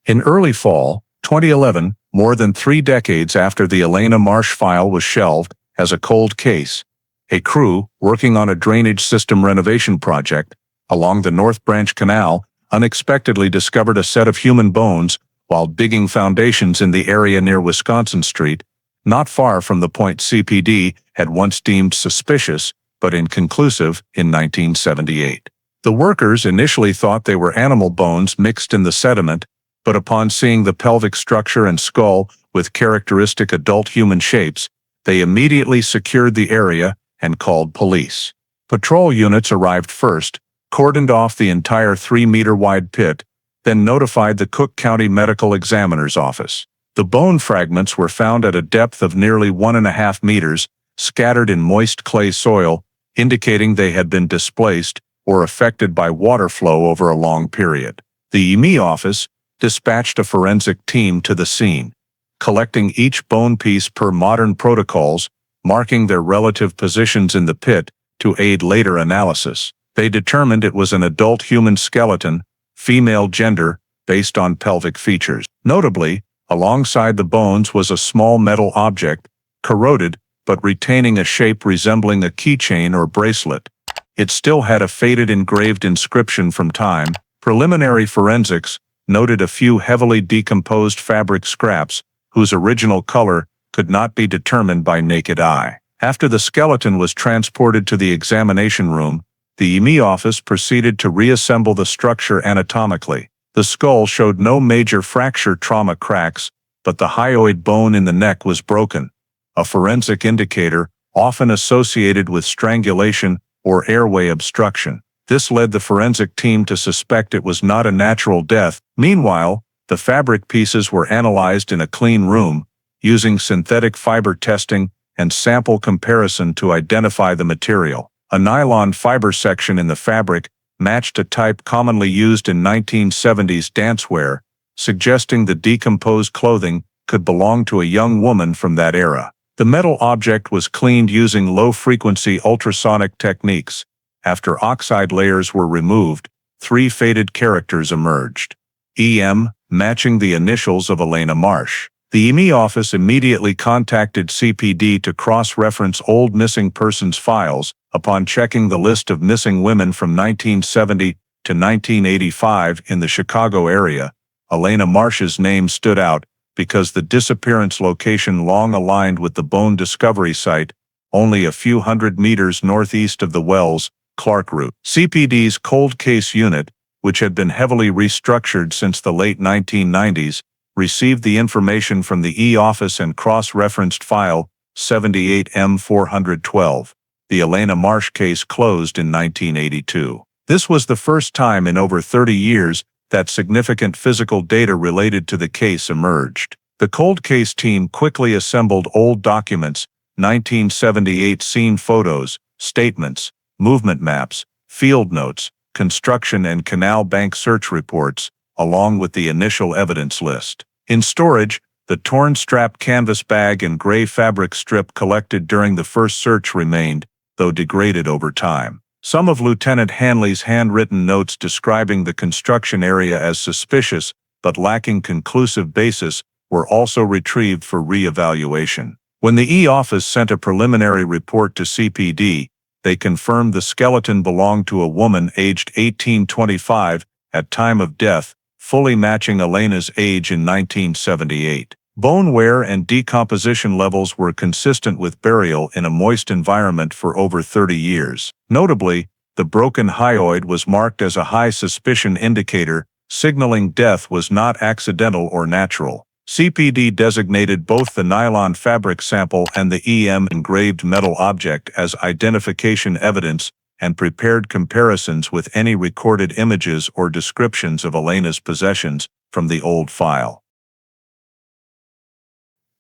In early fall 2011, more than 3 decades after the Elena Marsh file was shelved as a cold case, a crew working on a drainage system renovation project along the North Branch Canal unexpectedly discovered a set of human bones while digging foundations in the area near Wisconsin Street, not far from the point CPD had once deemed suspicious but inconclusive in 1978. The workers initially thought they were animal bones mixed in the sediment, but upon seeing the pelvic structure and skull with characteristic adult human shapes, they immediately secured the area and called police. Patrol units arrived first, cordoned off the entire 3-meter-wide pit, then notified the Cook County Medical Examiner's office. The bone fragments were found at a depth of nearly 1.5 meters, scattered in moist clay soil, indicating they had been displaced or affected by water flow over a long period. The EME office dispatched a forensic team to the scene, collecting each bone piece per modern protocols, marking their relative positions in the pit to aid later analysis. They determined it was an adult human skeleton, female gender, based on pelvic features. Notably, alongside the bones was a small metal object, corroded but retaining a shape resembling a keychain or bracelet. It still had a faded engraved inscription from time. Preliminary forensics noted a few heavily decomposed fabric scraps whose original color could not be determined by naked eye. After the skeleton was transported to the examination room, the EME office proceeded to reassemble the structure anatomically. The skull showed no major fracture trauma cracks, but the hyoid bone in the neck was broken, a forensic indicator often associated with strangulation or airway obstruction. This led the forensic team to suspect it was not a natural death. Meanwhile, the fabric pieces were analyzed in a clean room, using synthetic fiber testing and sample comparison to identify the material. A nylon fiber section in the fabric matched a type commonly used in 1970s dancewear, suggesting the decomposed clothing could belong to a young woman from that era. The metal object was cleaned using low-frequency ultrasonic techniques. After oxide layers were removed, 3 faded characters emerged. EM, matching the initials of Elena Marsh. The EME office immediately contacted CPD to cross-reference old missing persons files. Upon checking the list of missing women from 1970 to 1985 in the Chicago area, Elena Marsh's name stood out because the disappearance location long aligned with the bone discovery site, only a few hundred meters northeast of the Wells-Clark route. CPD's cold case unit, which had been heavily restructured since the late 1990s, received the information from the E office and cross-referenced file 78M412. The Elena Marsh case closed in 1982. This was the first time in over 30 years that significant physical data related to the case emerged. The cold case team quickly assembled old documents, 1978 scene photos, statements, movement maps, field notes, construction and canal bank search reports, along with the initial evidence list. In storage, the torn strap canvas bag and gray fabric strip collected during the first search remained, though degraded over time. Some of Lieutenant Hanley's handwritten notes describing the construction area as suspicious but lacking conclusive basis were also retrieved for re-evaluation. When the E office sent a preliminary report to CPD, they confirmed the skeleton belonged to a woman aged 1825 at time of death, fully matching Elena's age in 1978. Bone wear and decomposition levels were consistent with burial in a moist environment for over 30 years. Notably, the broken hyoid was marked as a high suspicion indicator, signaling death was not accidental or natural. CPD designated both the nylon fabric sample and the EM engraved metal object as identification evidence and prepared comparisons with any recorded images or descriptions of Elena's possessions from the old file.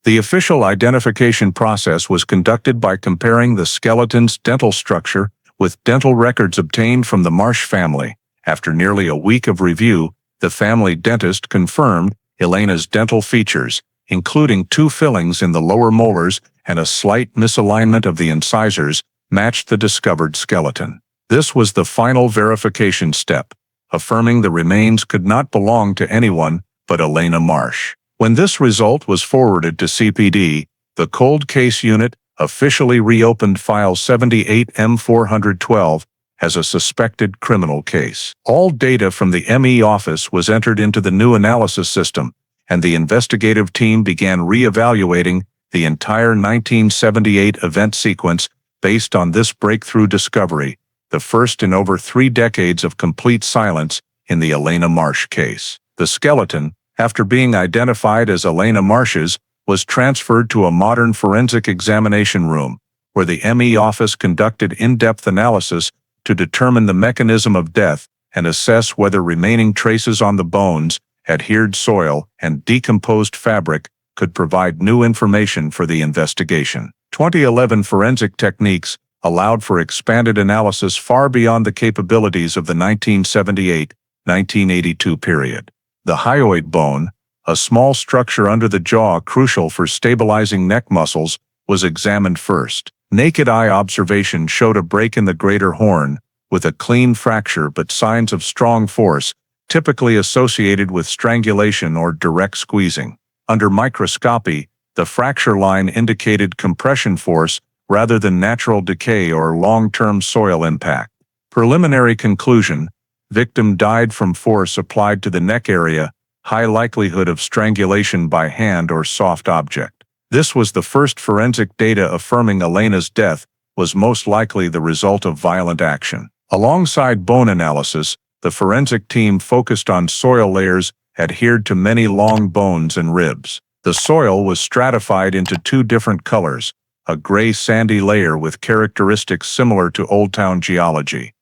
The official identification process was conducted by comparing the skeleton's dental structure with dental records obtained from the Marsh family. After nearly a week of review, the family dentist confirmed Elena's dental features, including 2 fillings in the lower molars and a slight misalignment of the incisors, matched the discovered skeleton. This was the final verification step, affirming the remains could not belong to anyone but Elena Marsh. When this result was forwarded to CPD, the cold case unit officially reopened file 78M412 as a suspected criminal case. All data from the ME office was entered into the new analysis system, and the investigative team began re-evaluating the entire 1978 event sequence based on this breakthrough discovery, the first in over 3 decades of complete silence in the Elena Marsh case. The skeleton, after being identified as Elena Marsh's, was transferred to a modern forensic examination room, where the ME office conducted in-depth analysis to determine the mechanism of death and assess whether remaining traces on the bones, adhered soil, and decomposed fabric could provide new information for the investigation. 2011 forensic techniques allowed for expanded analysis far beyond the capabilities of the 1978-1982 period. The hyoid bone, a small structure under the jaw crucial for stabilizing neck muscles, was examined first. Naked eye observation showed a break in the greater horn, with a clean fracture but signs of strong force, typically associated with strangulation or direct squeezing. Under microscopy, the fracture line indicated compression force rather than natural decay or long-term soil impact. Preliminary conclusion: victim died from force applied to the neck area, high likelihood of strangulation by hand or soft object. This was the first forensic data affirming Elena's death was most likely the result of violent action. Alongside bone analysis, the forensic team focused on soil layers adhered to many long bones and ribs. The soil was stratified into 2 different colors, a gray sandy layer with characteristics similar to Old Town geology,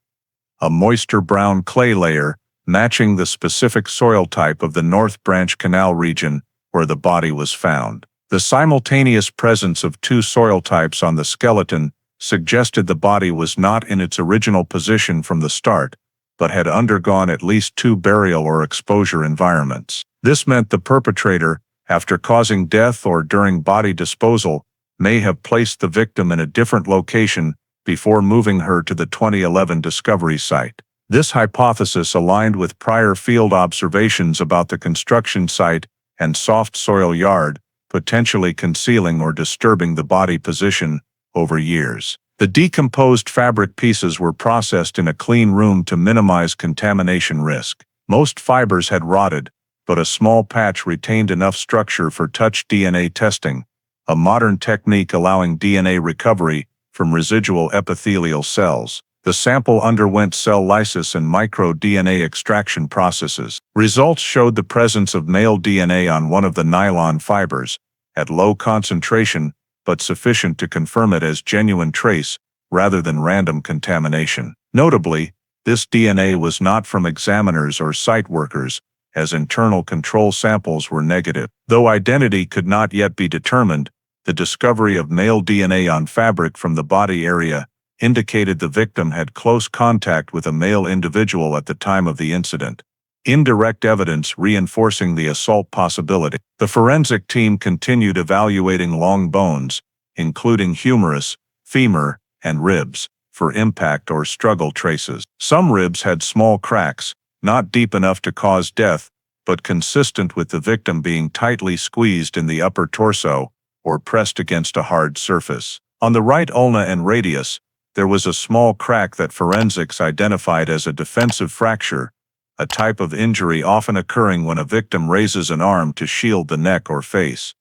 a moister brown clay layer matching the specific soil type of the North Branch Canal region where the body was found. The simultaneous presence of 2 soil types on the skeleton suggested the body was not in its original position from the start, but had undergone at least 2 burial or exposure environments. This meant the perpetrator, after causing death or during body disposal, may have placed the victim in a different location before moving her to the 2011 discovery site. This hypothesis aligned with prior field observations about the construction site and soft soil yard, potentially concealing or disturbing the body position over years. The decomposed fabric pieces were processed in a clean room to minimize contamination risk. Most fibers had rotted, but a small patch retained enough structure for touch DNA testing, a modern technique allowing DNA recovery from residual epithelial cells. The sample underwent cell lysis and micro-DNA extraction processes. Results showed the presence of male DNA on one of the nylon fibers, at low concentration, but sufficient to confirm it as genuine trace rather than random contamination. Notably, this DNA was not from examiners or site workers, as internal control samples were negative. Though identity could not yet be determined, the discovery of male DNA on fabric from the body area indicated the victim had close contact with a male individual at the time of the incident. Indirect evidence reinforcing the assault possibility. The forensic team continued evaluating long bones, including humerus, femur, and ribs, for impact or struggle traces. Some ribs had small cracks, not deep enough to cause death, but consistent with the victim being tightly squeezed in the upper torso or pressed against a hard surface. On the right ulna and radius, there was a small crack that forensics identified as a defensive fracture, a type of injury often occurring when a victim raises an arm to shield the neck or face.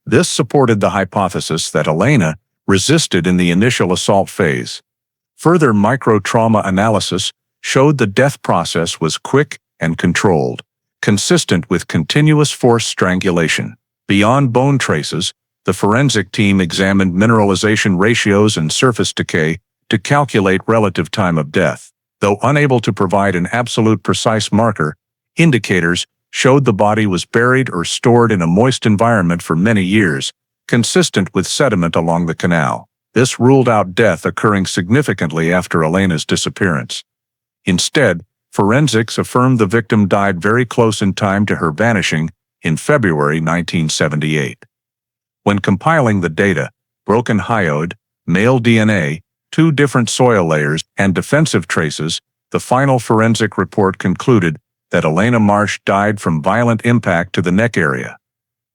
This supported the hypothesis that Elena resisted in the initial assault phase. Further micro-trauma analysis showed the death process was quick and controlled, consistent with continuous force strangulation. Beyond bone traces, the forensic team examined mineralization ratios and surface decay to calculate relative time of death. Though unable to provide an absolute precise marker, indicators showed the body was buried or stored in a moist environment for many years, consistent with sediment along the canal. This ruled out death occurring significantly after Elena's disappearance. Instead, forensics affirmed the victim died very close in time to her vanishing in February 1978. When compiling the data, broken hyoid, male DNA, 2 different soil layers, and defensive traces, the final forensic report concluded that Elena Marsh died from violent impact to the neck area.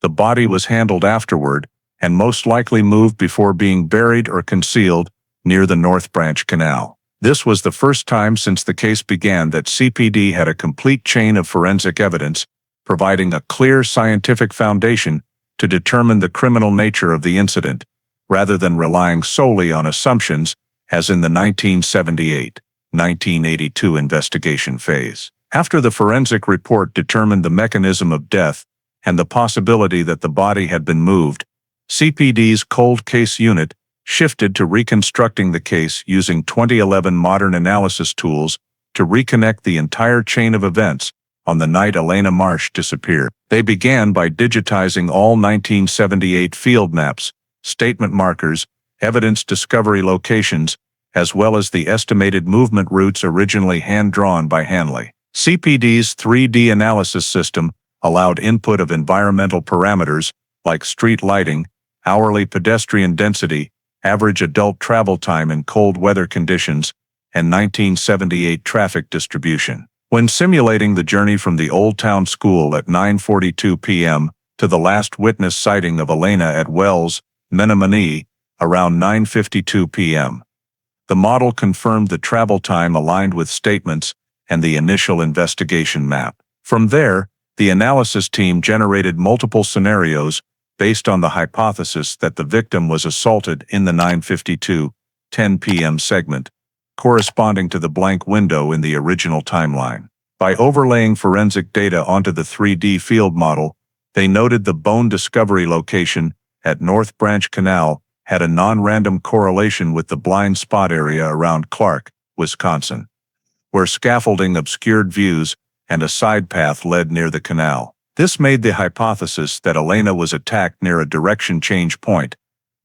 The body was handled afterward, and most likely moved before being buried or concealed near the North Branch Canal. This was the first time since the case began that CPD had a complete chain of forensic evidence, providing a clear scientific foundation to determine the criminal nature of the incident, rather than relying solely on assumptions, as in the 1978-1982 investigation phase. After the forensic report determined the mechanism of death and the possibility that the body had been moved, CPD's cold case unit shifted to reconstructing the case using 2011 modern analysis tools to reconnect the entire chain of events on the night Elena Marsh disappeared. They began by digitizing all 1978 field maps, statement markers, evidence discovery locations, as well as the estimated movement routes originally hand-drawn by Hanley. CPD's 3D analysis system allowed input of environmental parameters like street lighting, hourly pedestrian density, average adult travel time in cold weather conditions, and 1978 traffic distribution. When simulating the journey from the Old Town School at 9:42 p.m. to the last witness sighting of Elena at Wells, Menominee, around 9:52 p.m., the model confirmed the travel time aligned with statements and the initial investigation map. From there, the analysis team generated multiple scenarios based on the hypothesis that the victim was assaulted in the 9:52-10 p.m. segment, corresponding to the blank window in the original timeline. By overlaying forensic data onto the 3D field model, they noted the bone discovery location at North Branch Canal had a non-random correlation with the blind spot area around Clark, Wisconsin, where scaffolding obscured views and a side path led near the canal. This made the hypothesis that Elena was attacked near a direction change point,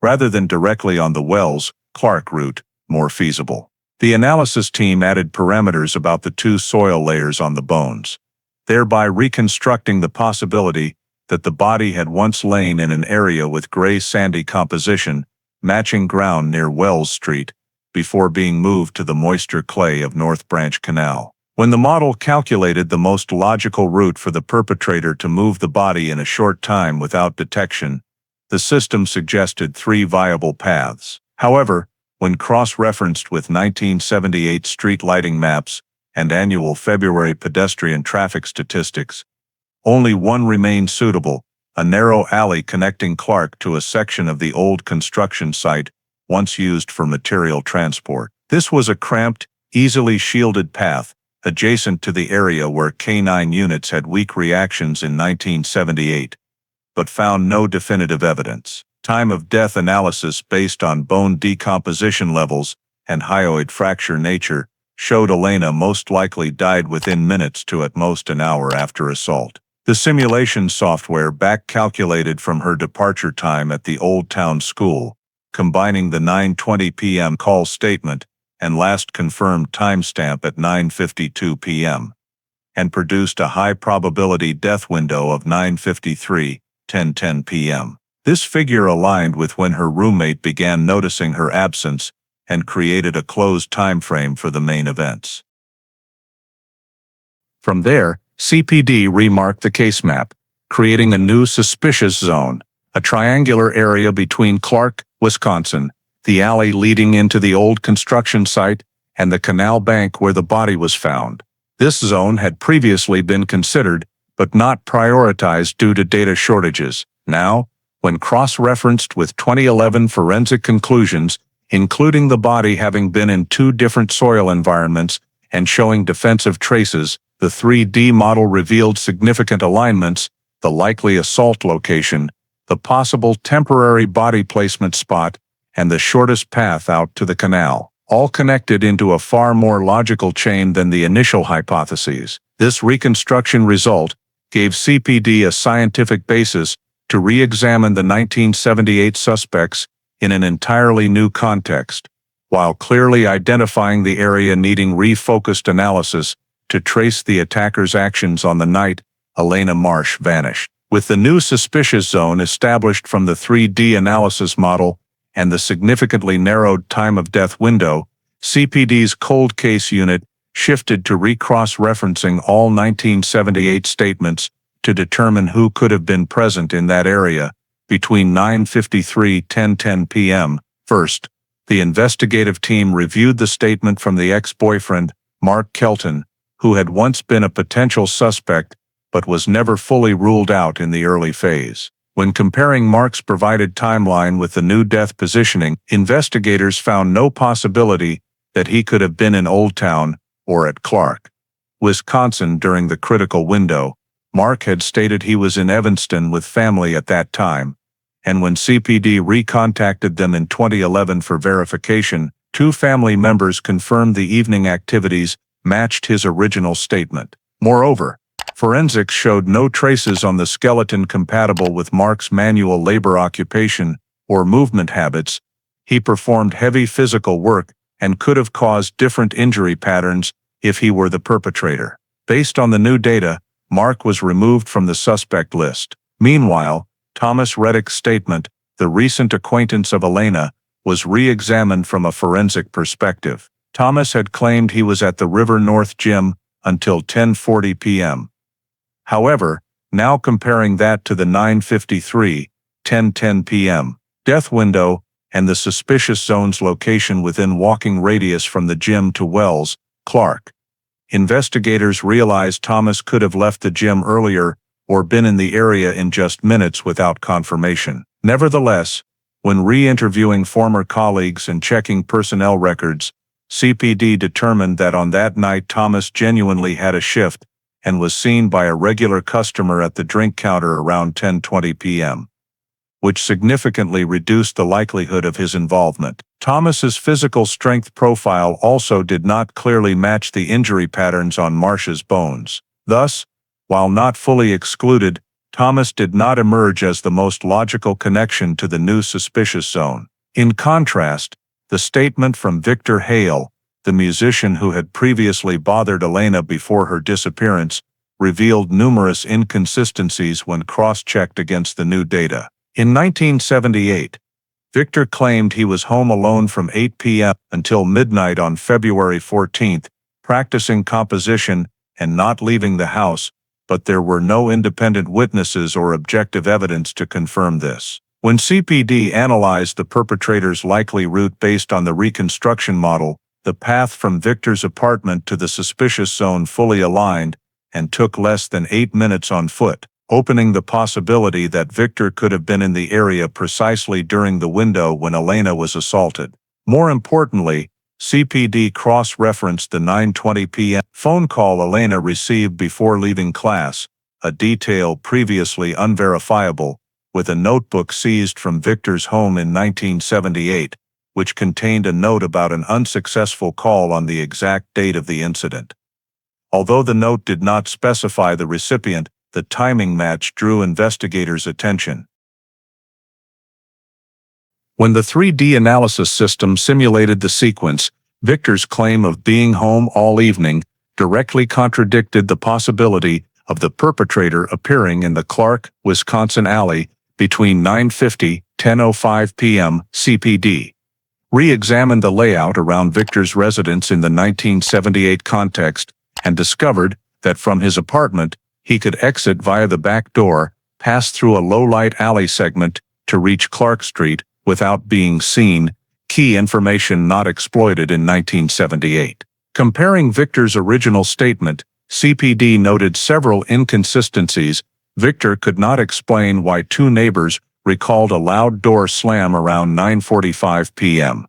rather than directly on the Wells, Clark route, more feasible. The analysis team added parameters about the two soil layers on the bones, thereby reconstructing the possibility that the body had once lain in an area with gray sandy composition, matching ground near Wells Street, before being moved to the moister clay of North Branch Canal. When the model calculated the most logical route for the perpetrator to move the body in a short time without detection, the system suggested three viable paths. However, when cross-referenced with 1978 street lighting maps and annual February pedestrian traffic statistics, only one remained suitable: a narrow alley connecting Clark to a section of the old construction site once used for material transport. This was a cramped, easily shielded path, adjacent to the area where K-9 units had weak reactions in 1978, but found no definitive evidence. Time of death analysis based on bone decomposition levels and hyoid fracture nature showed Elena most likely died within minutes to at most an hour after assault. The simulation software back-calculated from her departure time at the Old Town School, combining the 9:20 p.m. call statement and last confirmed timestamp at 9:52 p.m., and produced a high-probability death window of 9:53, 10:10 p.m. This figure aligned with when her roommate began noticing her absence and created a closed time frame for the main events. From there, CPD remarked the case map, creating a new suspicious zone, a triangular area between Clark, Wisconsin, the alley leading into the old construction site, and the canal bank where the body was found. This zone had previously been considered, but not prioritized due to data shortages. Now, when cross-referenced with 2011 forensic conclusions, including the body having been in two different soil environments and showing defensive traces, the 3D model revealed significant alignments, the likely assault location, the possible temporary body placement spot, and the shortest path out to the canal, all connected into a far more logical chain than the initial hypotheses. This reconstruction result gave CPD a scientific basis to re-examine the 1978 suspects in an entirely new context, while clearly identifying the area needing refocused analysis to trace the attacker's actions on the night Elena Marsh vanished. With the new suspicious zone established from the 3D analysis model and the significantly narrowed time of death window, CPD's cold case unit shifted to recross-referencing all 1978 statements to determine who could have been present in that area between 9:53 and 10:10 p.m. First, the investigative team reviewed the statement from the ex-boyfriend, Mark Kelton, who had once been a potential suspect but was never fully ruled out in the early phase. When comparing Mark's provided timeline with the new death positioning, investigators found no possibility that he could have been in Old Town or at Clark, Wisconsin during the critical window. Mark had stated he was in Evanston with family at that time, and when CPD recontacted them in 2011 for verification, two family members confirmed the evening activities matched his original statement. Moreover, forensics showed no traces on the skeleton compatible with Mark's manual labor occupation or movement habits. He performed heavy physical work and could have caused different injury patterns if he were the perpetrator. Based on the new data, Mark was removed from the suspect list. Meanwhile, Thomas Reddick's statement, the recent acquaintance of Elena, was re-examined from a forensic perspective. Thomas had claimed he was at the River North Gym until 10:40 p.m. However, now comparing that to the 9:53, 10:10 p.m. death window and the suspicious zone's location within walking radius from the gym to Wells, Clark, investigators realized Thomas could have left the gym earlier or been in the area in just minutes without confirmation. Nevertheless, when re-interviewing former colleagues and checking personnel records, CPD determined that on that night Thomas genuinely had a shift and was seen by a regular customer at the drink counter around 10:20 p.m., which significantly reduced the likelihood of his involvement. Thomas's physical strength profile also did not clearly match the injury patterns on Marsh's bones. Thus, while not fully excluded, Thomas did not emerge as the most logical connection to the new suspicious zone. In contrast, the statement from Victor Hale, the musician who had previously bothered Elena before her disappearance, revealed numerous inconsistencies when cross-checked against the new data. In 1978, Victor claimed he was home alone from 8 p.m. until midnight on February 14, practicing composition and not leaving the house, but there were no independent witnesses or objective evidence to confirm this. When CPD analyzed the perpetrator's likely route based on the reconstruction model, the path from Victor's apartment to the suspicious zone fully aligned and took less than 8 minutes on foot, opening the possibility that Victor could have been in the area precisely during the window when Elena was assaulted. More importantly, CPD cross-referenced the 9:20 p.m. phone call Elena received before leaving class, a detail previously unverifiable, with a notebook seized from Victor's home in 1978, which contained a note about an unsuccessful call on the exact date of the incident. Although the note did not specify the recipient, the timing match drew investigators' attention. When the 3D analysis system simulated the sequence, Victor's claim of being home all evening directly contradicted the possibility of the perpetrator appearing in the Clark, Wisconsin alley between 9:50 and 10:05 p.m. CPD re-examined the layout around Victor's residence in the 1978 context and discovered that from his apartment, he could exit via the back door, pass through a low-light alley segment to reach Clark Street without being seen, key information not exploited in 1978. Comparing Victor's original statement, CPD noted several inconsistencies. Victor could not explain why two neighbors recalled a loud door slam around 9:45 p.m.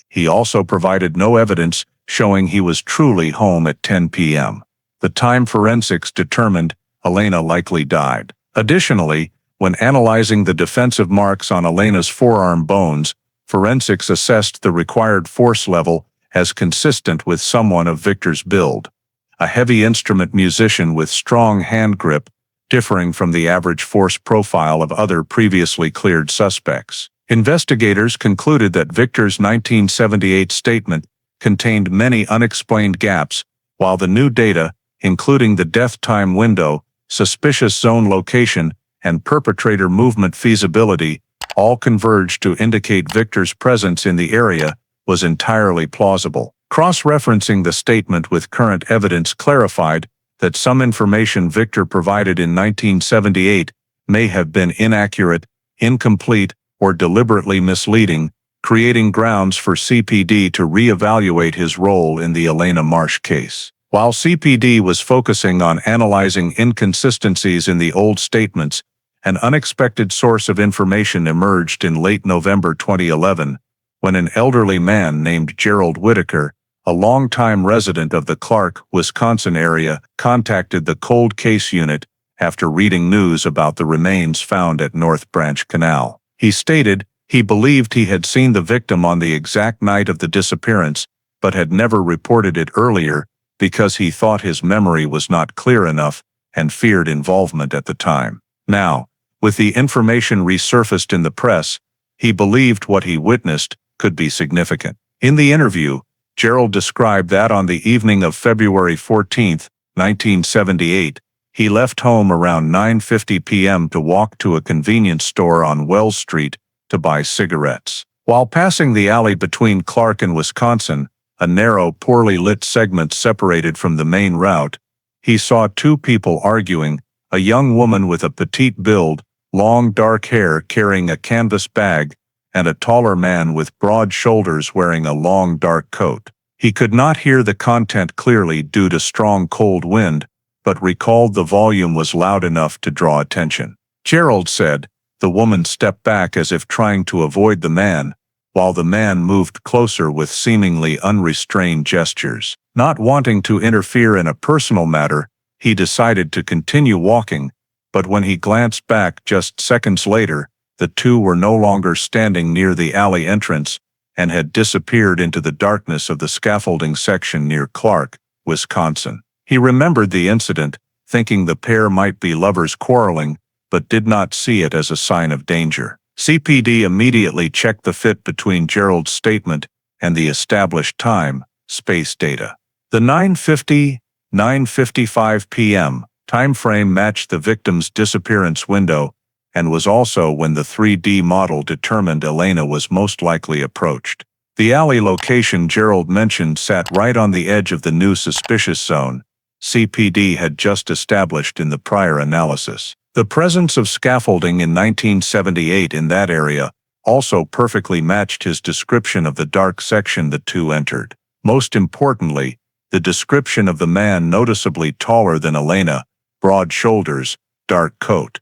He also provided no evidence showing he was truly home at 10 p.m. The time forensics determined Elena likely died. Additionally, when analyzing the defensive marks on Elena's forearm bones, forensics assessed the required force level as consistent with someone of Victor's build, a heavy instrument musician with strong hand grip, differing from the average force profile of other previously cleared suspects. Investigators concluded that Victor's 1978 statement contained many unexplained gaps, while the new data, including the death time window, suspicious zone location, and perpetrator movement feasibility, all converged to indicate Victor's presence in the area was entirely plausible. Cross-referencing the statement with current evidence clarified that some information Victor provided in 1978 may have been inaccurate, incomplete, or deliberately misleading, creating grounds for CPD to reevaluate his role in the Elena Marsh case. While CPD was focusing on analyzing inconsistencies in the old statements, an unexpected source of information emerged in late November 2011, when an elderly man named Gerald Whitaker, a longtime resident of the Clark, Wisconsin area, contacted the Cold Case Unit after reading news about the remains found at North Branch Canal. He stated he believed he had seen the victim on the exact night of the disappearance, but had never reported it earlier because he thought his memory was not clear enough and feared involvement at the time. Now, with the information resurfaced in the press, he believed what he witnessed could be significant. In the interview, Gerald described that on the evening of February 14, 1978, he left home around 9:50 p.m. to walk to a convenience store on Wells Street to buy cigarettes. While passing the alley between Clark and Wisconsin, a narrow, poorly lit segment separated from the main route, he saw two people arguing, a young woman with a petite build, long dark hair carrying a canvas bag, and a taller man with broad shoulders wearing a long dark coat. He could not hear the content clearly due to strong cold wind, but recalled the volume was loud enough to draw attention. Gerald said, the woman stepped back as if trying to avoid the man, while the man moved closer with seemingly unrestrained gestures. Not wanting to interfere in a personal matter, he decided to continue walking, but when he glanced back just seconds later, the two were no longer standing near the alley entrance and had disappeared into the darkness of the scaffolding section near Clark, Wisconsin. He remembered the incident, thinking the pair might be lovers quarreling, but did not see it as a sign of danger. CPD immediately checked the fit between Gerald's statement and the established time, space data. The 9:55 p.m. time frame matched the victim's disappearance window and was also when the 3D model determined Elena was most likely approached. The alley location Gerald mentioned sat right on the edge of the new suspicious zone CPD had just established in the prior analysis. The presence of scaffolding in 1978 in that area also perfectly matched his description of the dark section the two entered. Most importantly, the description of the man noticeably taller than Elena, broad shoulders, dark coat.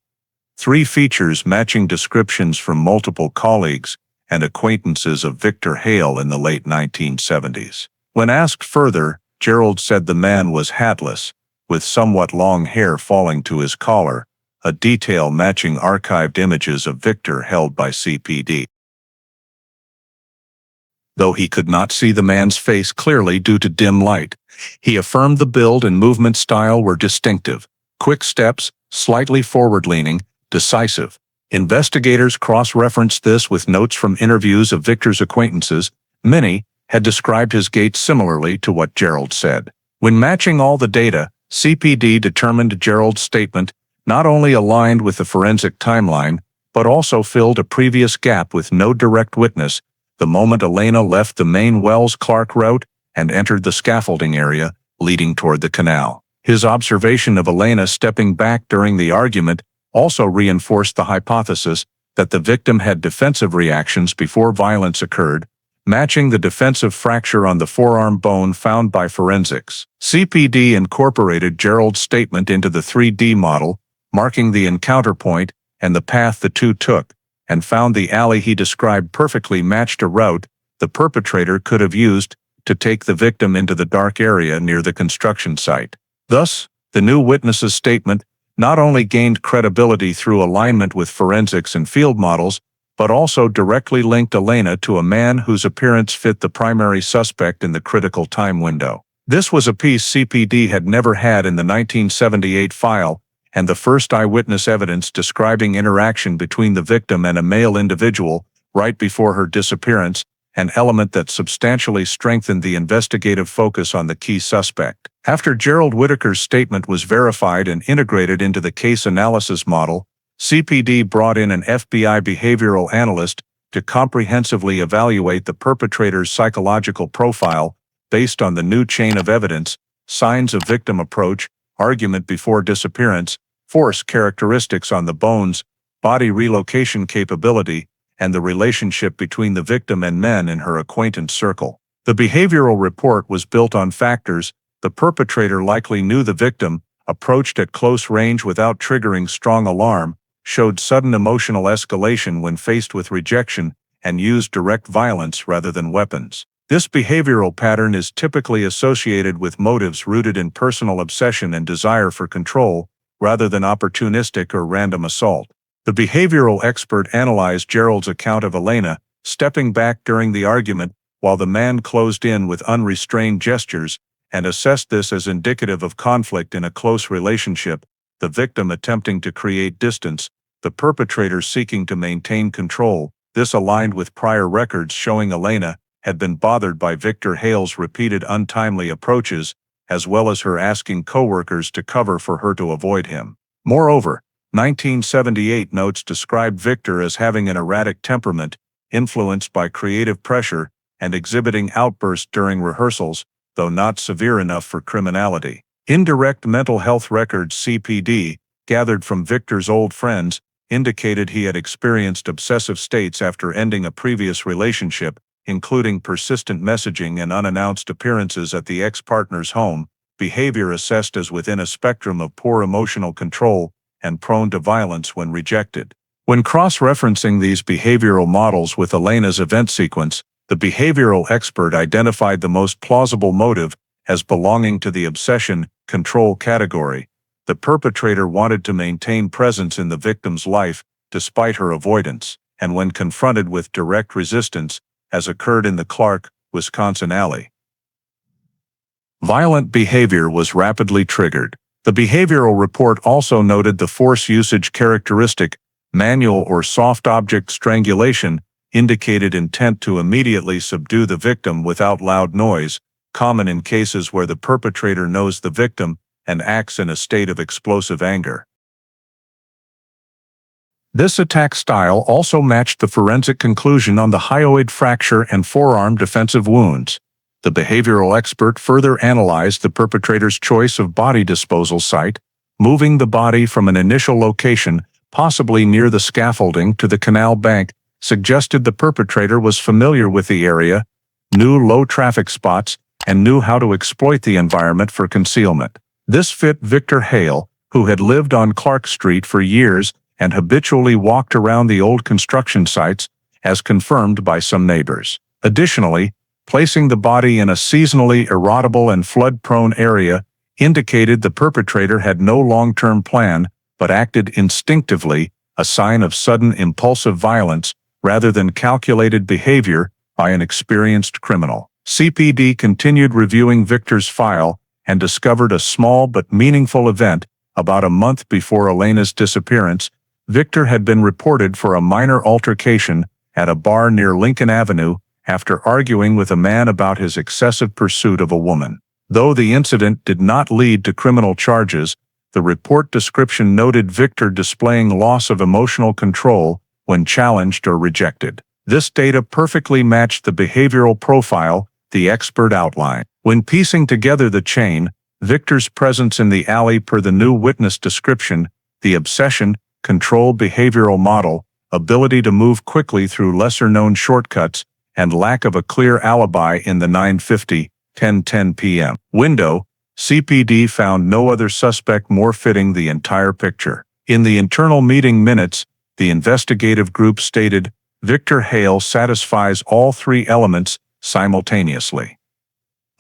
Three features matching descriptions from multiple colleagues and acquaintances of Victor Hale in the late 1970s. When asked further, Gerald said the man was hatless, with somewhat long hair falling to his collar, a detail matching archived images of Victor held by CPD. Though he could not see the man's face clearly due to dim light, he affirmed the build and movement style were distinctive. Quick steps, slightly forward-leaning, decisive. Investigators cross-referenced this with notes from interviews of Victor's acquaintances. Many had described his gait similarly to what Gerald said. When matching all the data, CPD determined Gerald's statement not only aligned with the forensic timeline, but also filled a previous gap with no direct witness the moment Elena left the main Wells-Clark route and entered the scaffolding area leading toward the canal. His observation of Elena stepping back during the argument also reinforced the hypothesis that the victim had defensive reactions before violence occurred, matching the defensive fracture on the forearm bone found by forensics. CPD incorporated Gerald's statement into the 3D model, marking the encounter point and the path the two took, and found the alley he described perfectly matched a route the perpetrator could have used to take the victim into the dark area near the construction site. Thus, the new witness's statement not only gained credibility through alignment with forensics and field models, but also directly linked Elena to a man whose appearance fit the primary suspect in the critical time window. This was a piece CPD had never had in the 1978 file, and the first eyewitness evidence describing interaction between the victim and a male individual right before her disappearance, an element that substantially strengthened the investigative focus on the key suspect. After Gerald Whitaker's statement was verified and integrated into the case analysis model, CPD brought in an FBI behavioral analyst to comprehensively evaluate the perpetrator's psychological profile based on the new chain of evidence, signs of victim approach, argument before disappearance, force characteristics on the bones, body relocation capability, and the relationship between the victim and men in her acquaintance circle. The behavioral report was built on factors: the perpetrator likely knew the victim, approached at close range without triggering strong alarm, showed sudden emotional escalation when faced with rejection, and used direct violence rather than weapons. This behavioral pattern is typically associated with motives rooted in personal obsession and desire for control, rather than opportunistic or random assault. The behavioral expert analyzed Gerald's account of Elena stepping back during the argument while the man closed in with unrestrained gestures, and assessed this as indicative of conflict in a close relationship, the victim attempting to create distance, the perpetrator seeking to maintain control. This aligned with prior records showing Elena had been bothered by Victor Hale's repeated untimely approaches, as well as her asking coworkers to cover for her to avoid him. Moreover, 1978 notes described Victor as having an erratic temperament, influenced by creative pressure, and exhibiting outbursts during rehearsals, though not severe enough for criminality. Indirect mental health records CPD, gathered from Victor's old friends, indicated he had experienced obsessive states after ending a previous relationship, including persistent messaging and unannounced appearances at the ex-partner's home, behavior assessed as within a spectrum of poor emotional control and prone to violence when rejected. When cross-referencing these behavioral models with Elena's event sequence, the behavioral expert identified the most plausible motive as belonging to the obsession-control category. The perpetrator wanted to maintain presence in the victim's life despite her avoidance, and when confronted with direct resistance, as occurred in the Clark, Wisconsin alley, violent behavior was rapidly triggered. The behavioral report also noted the force usage characteristic, manual or soft object strangulation, indicated intent to immediately subdue the victim without loud noise, common in cases where the perpetrator knows the victim and acts in a state of explosive anger. This attack style also matched the forensic conclusion on the hyoid fracture and forearm defensive wounds. The behavioral expert further analyzed the perpetrator's choice of body disposal site, moving the body from an initial location, possibly near the scaffolding, to the canal bank, suggested the perpetrator was familiar with the area, knew low-traffic spots, and knew how to exploit the environment for concealment. This fit Victor Hale, who had lived on Clark Street for years and habitually walked around the old construction sites, as confirmed by some neighbors. Additionally, placing the body in a seasonally erodible and flood-prone area indicated the perpetrator had no long-term plan but acted instinctively, a sign of sudden impulsive violence rather than calculated behavior by an experienced criminal. CPD continued reviewing Victor's file and discovered a small but meaningful event. About a month before Elena's disappearance, Victor had been reported for a minor altercation at a bar near Lincoln Avenue after arguing with a man about his excessive pursuit of a woman. Though the incident did not lead to criminal charges, the report description noted Victor displaying loss of emotional control when challenged or rejected. This data perfectly matched the behavioral profile the expert outlined. When piecing together the chain, Victor's presence in the alley per the new witness description, the obsession, control behavioral model, ability to move quickly through lesser-known shortcuts, and lack of a clear alibi in the 9:50–10:10 p.m. window, CPD found no other suspect more fitting the entire picture. In the internal meeting minutes, the investigative group stated, Victor Hale satisfies all three elements simultaneously: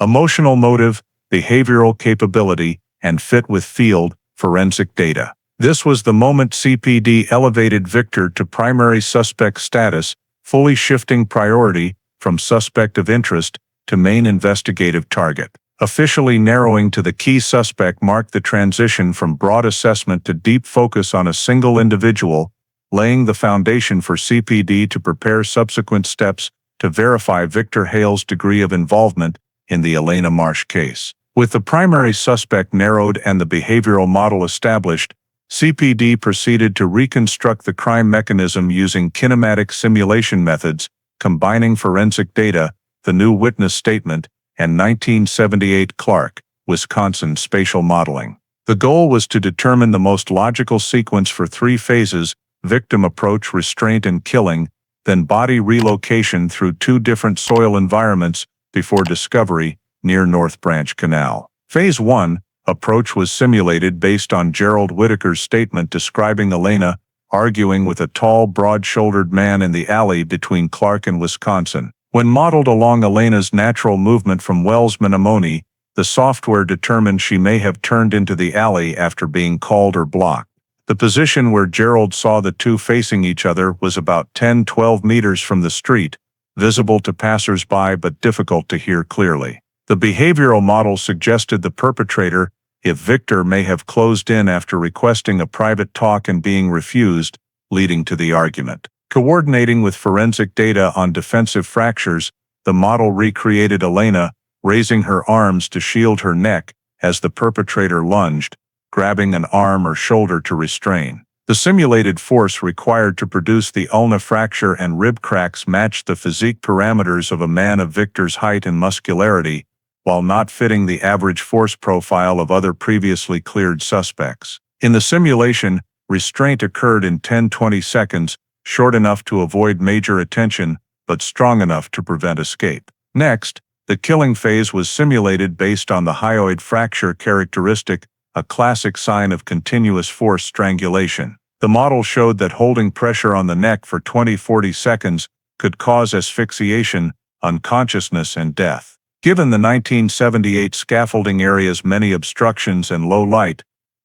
emotional motive, behavioral capability, and fit with field forensic data. This was the moment CPD elevated Victor to primary suspect status, fully shifting priority from suspect of interest to main investigative target. Officially narrowing to the key suspect marked the transition from broad assessment to deep focus on a single individual, laying the foundation for CPD to prepare subsequent steps to verify Victor Hale's degree of involvement in the Elena Marsh case. With the primary suspect narrowed and the behavioral model established, CPD proceeded to reconstruct the crime mechanism using kinematic simulation methods, combining forensic data, the new witness statement, and 1978 Clark, Wisconsin spatial modeling. The goal was to determine the most logical sequence for three phases: victim approach, restraint, and killing, then body relocation through two different soil environments before discovery near North Branch Canal. Phase 1, approach, was simulated based on Gerald Whitaker's statement describing Elena arguing with a tall, broad-shouldered man in the alley between Clark and Wisconsin. When modeled along Elena's natural movement from Wells Menomonee, the software determined she may have turned into the alley after being called or blocked. The position where Gerald saw the two facing each other was about 10–12 meters from the street, visible to passers-by but difficult to hear clearly. The behavioral model suggested the perpetrator, if Victor, may have closed in after requesting a private talk and being refused, leading to the argument. Coordinating with forensic data on defensive fractures, the model recreated Elena raising her arms to shield her neck as the perpetrator lunged, grabbing an arm or shoulder to restrain. The simulated force required to produce the ulna fracture and rib cracks matched the physique parameters of a man of Victor's height and muscularity, while not fitting the average force profile of other previously cleared suspects. In the simulation, restraint occurred in 10–20 seconds, short enough to avoid major attention, but strong enough to prevent escape. Next, the killing phase was simulated based on the hyoid fracture characteristic, a classic sign of continuous force strangulation. The model showed that holding pressure on the neck for 20–40 seconds could cause asphyxiation, unconsciousness, and death. Given the 1978 scaffolding area's many obstructions and low light,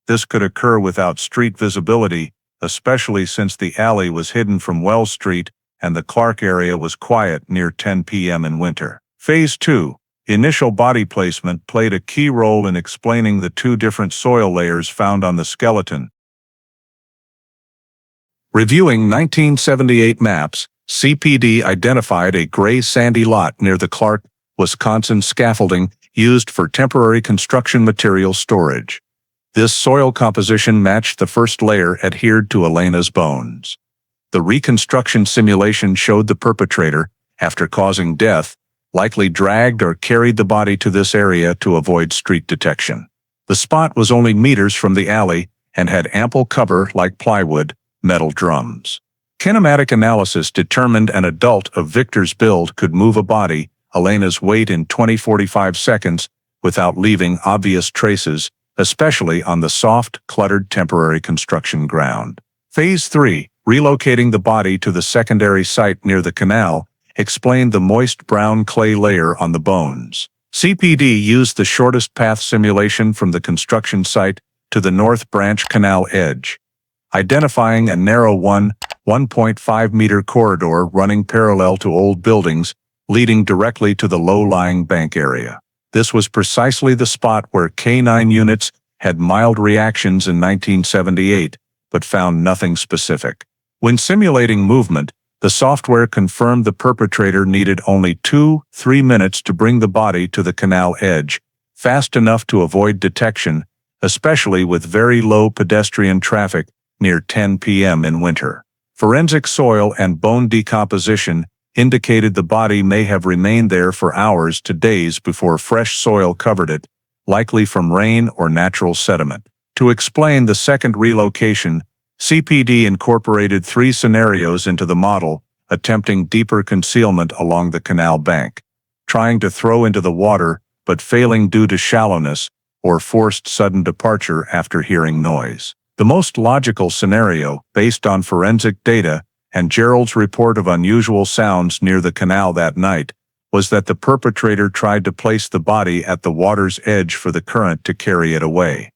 this could occur without street visibility, especially since the alley was hidden from Wells Street and the Clark area was quiet near 10 p.m. in winter. Phase 2, initial body placement, played a key role in explaining the two different soil layers found on the skeleton. Reviewing 1978 maps, CPD identified a gray sandy lot near the Clark Wisconsin scaffolding used for temporary construction material storage. This soil composition matched the first layer adhered to Elena's bones. The reconstruction simulation showed the perpetrator, after causing death, likely dragged or carried the body to this area to avoid street detection. The spot was only meters from the alley and had ample cover like plywood, metal drums. Kinematic analysis determined an adult of Victor's build could move a body, Elena's weight, in 20-45 seconds without leaving obvious traces, especially on the soft, cluttered temporary construction ground. Phase 3, relocating the body to the secondary site near the canal, explained the moist brown clay layer on the bones. CPD used the shortest path simulation from the construction site to the North Branch Canal edge, identifying a narrow 1.5-meter corridor running parallel to old buildings, leading directly to the low-lying bank area. This was precisely the spot where K9 units had mild reactions in 1978, but found nothing specific. When simulating movement, the software confirmed the perpetrator needed only 2-3 minutes to bring the body to the canal edge, fast enough to avoid detection, especially with very low pedestrian traffic near 10 p.m. in winter. Forensic soil and bone decomposition indicated the body may have remained there for hours to days before fresh soil covered it, likely from rain or natural sediment. To explain the second relocation, CPD incorporated 3 scenarios into the model, attempting deeper concealment along the canal bank, trying to throw into the water but failing due to shallowness, or forced sudden departure after hearing noise. The most logical scenario, based on forensic data and Gerald's report of unusual sounds near the canal that night, was that the perpetrator tried to place the body at the water's edge for the current to carry it away.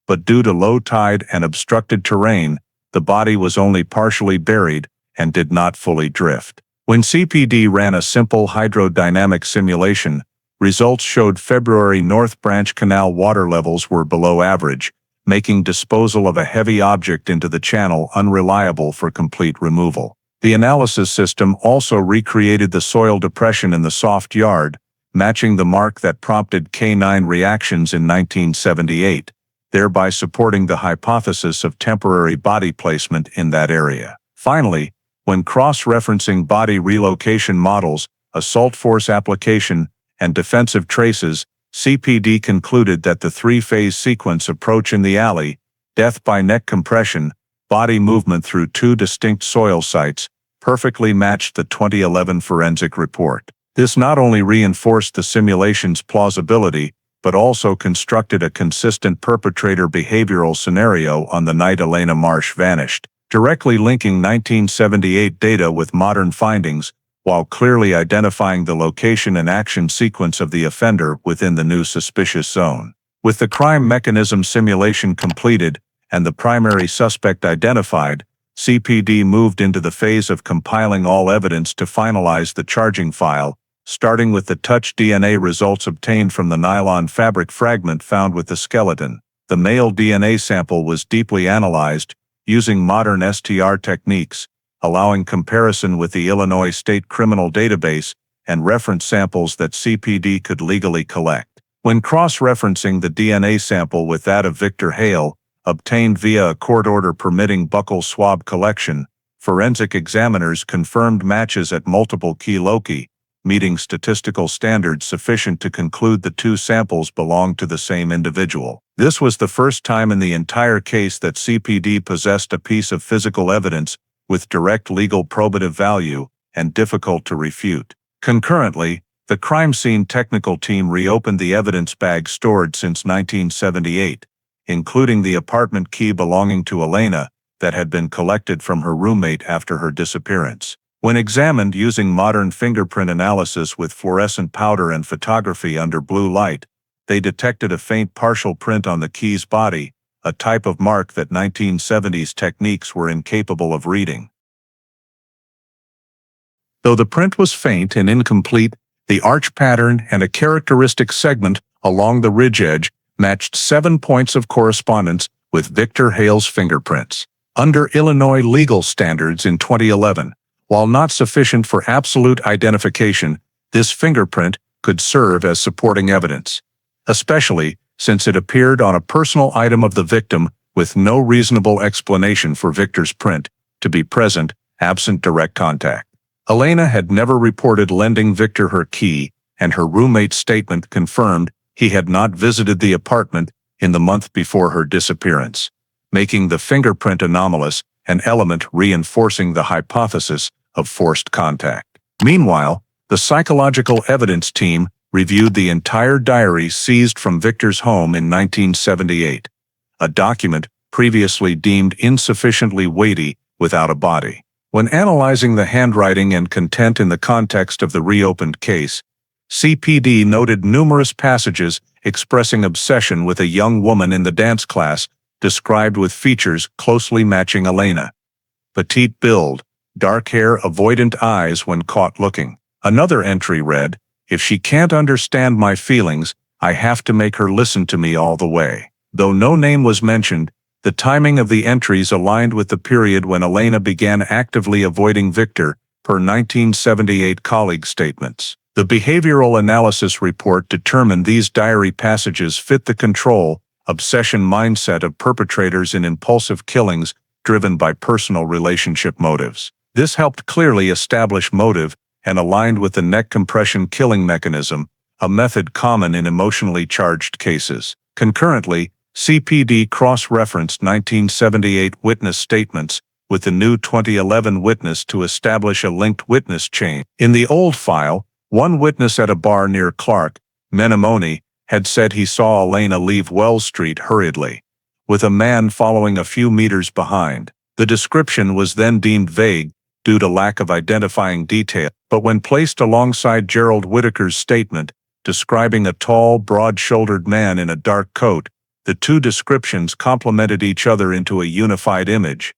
But due to low tide and obstructed terrain, the body was only partially buried and did not fully drift. When CPD ran a simple hydrodynamic simulation, results showed February North Branch Canal water levels were below average, making disposal of a heavy object into the channel unreliable for complete removal. The analysis system also recreated the soil depression in the soft yard, matching the mark that prompted K9 reactions in 1978, thereby supporting the hypothesis of temporary body placement in that area. Finally, when cross-referencing body relocation models, assault force application, and defensive traces, CPD concluded that the 3-phase sequence approach in the alley, death by neck compression, body movement through 2 distinct soil sites, perfectly matched the 2011 forensic report. This not only reinforced the simulation's plausibility, but also constructed a consistent perpetrator behavioral scenario on the night Elena Marsh vanished, directly linking 1978 data with modern findings, while clearly identifying the location and action sequence of the offender within the new suspicious zone. With the crime mechanism simulation completed and the primary suspect identified, CPD moved into the phase of compiling all evidence to finalize the charging file, starting with the touch DNA results obtained from the nylon fabric fragment found with the skeleton. The male DNA sample was deeply analyzed, using modern STR techniques, allowing comparison with the Illinois State Criminal Database and reference samples that CPD could legally collect. When cross-referencing the DNA sample with that of Victor Hale, obtained via a court order permitting buccal swab collection, forensic examiners confirmed matches at multiple key loci, meeting statistical standards sufficient to conclude the 2 samples belonged to the same individual. This was the first time in the entire case that CPD possessed a piece of physical evidence with direct legal probative value and difficult to refute. Concurrently, the crime scene technical team reopened the evidence bag stored since 1978, including the apartment key belonging to Elena that had been collected from her roommate after her disappearance. When examined using modern fingerprint analysis with fluorescent powder and photography under blue light, they detected a faint partial print on the key's body, a type of mark that 1970s techniques were incapable of reading. Though the print was faint and incomplete, the arch pattern and a characteristic segment along the ridge edge matched 7 points of correspondence with Victor Hale's fingerprints. Under Illinois legal standards in 2011, while not sufficient for absolute identification, this fingerprint, could serve as supporting evidence, especially since it appeared on a personal item of the victim with no reasonable explanation for Victor's print to be present, absent direct contact. Elena had never reported lending Victor her key, and her roommate's statement confirmed he had not visited the apartment in the month before her disappearance, making the fingerprint anomalous, an element reinforcing the hypothesis of forced contact. Meanwhile, the psychological evidence team reviewed the entire diary seized from Victor's home in 1978, a document previously deemed insufficiently weighty without a body. When analyzing the handwriting and content in the context of the reopened case, CPD noted numerous passages expressing obsession with a young woman in the dance class described with features closely matching Elena. Petite build, dark hair, avoidant eyes when caught looking. Another entry read, "If she can't understand my feelings, I have to make her listen to me all the way." Though no name was mentioned, the timing of the entries aligned with the period when Elena began actively avoiding Victor, per 1978 colleague statements. The behavioral analysis report determined these diary passages fit the control, obsession mindset of perpetrators in impulsive killings driven by personal relationship motives. This helped clearly establish motive and aligned with the neck compression killing mechanism, a method common in emotionally charged cases. Concurrently, CPD cross-referenced 1978 witness statements with the new 2011 witness to establish a linked witness chain. In the old file, one witness at a bar near Clark, Menomonee, had said he saw Elena leave Wells Street hurriedly, with a man following a few meters behind. The description was then deemed vague due to lack of identifying detail, but when placed alongside Gerald Whitaker's statement, describing a tall, broad-shouldered man in a dark coat, the two descriptions complemented each other into a unified image.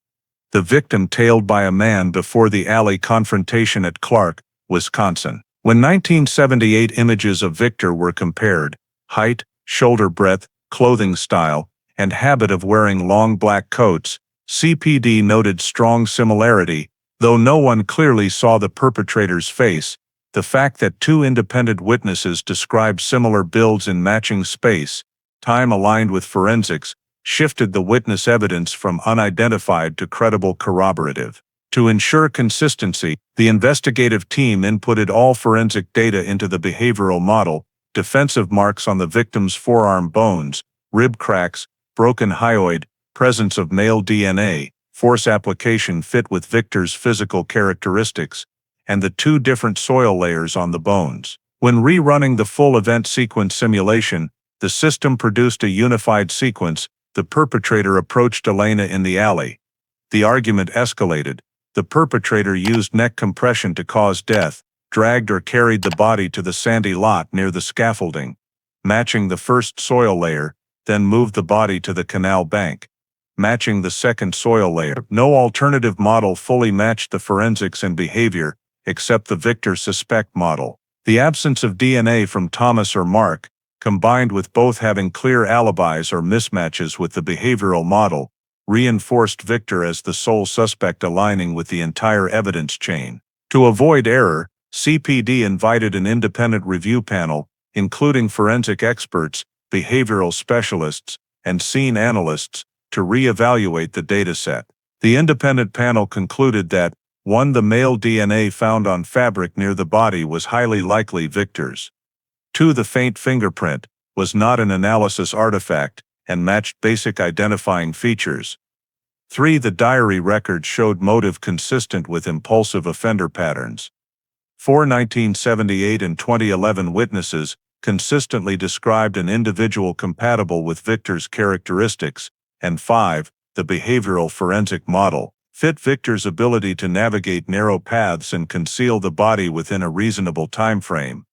The victim tailed by a man before the alley confrontation at Clark, Wisconsin. When 1978 images of Victor were compared, height, shoulder breadth, clothing style, and habit of wearing long black coats, CPD noted strong similarity, though no one clearly saw the perpetrator's face. The fact that two independent witnesses described similar builds in matching space, time aligned with forensics, shifted the witness evidence from unidentified to credible corroborative. To ensure consistency, the investigative team inputted all forensic data into the behavioral model: defensive marks on the victim's forearm bones, rib cracks, broken hyoid, presence of male DNA, force application fit with Victor's physical characteristics, and the two different soil layers on the bones. When rerunning the full event sequence simulation, the system produced a unified sequence. The perpetrator approached Elena in the alley. The argument escalated. The perpetrator used neck compression to cause death, dragged or carried the body to the sandy lot near the scaffolding, matching the first soil layer, then moved the body to the canal bank, matching the second soil layer. No alternative model fully matched the forensics and behavior, except the Victor suspect model. The absence of DNA from Thomas or Mark, combined with both having clear alibis or mismatches with the behavioral model, reinforced Victor as the sole suspect, aligning with the entire evidence chain. To avoid error, CPD invited an independent review panel, including forensic experts, behavioral specialists, and scene analysts, to re-evaluate the dataset. The independent panel concluded that 1. The male DNA found on fabric near the body was highly likely Victor's. 2. The faint fingerprint was not an analysis artifact and matched basic identifying features. 3. The diary record showed motive consistent with impulsive offender patterns. 4. 1978 and 2011 witnesses consistently described an individual compatible with Victor's characteristics. And 5. The behavioral forensic model fit Victor's ability to navigate narrow paths and conceal the body within a reasonable time frame.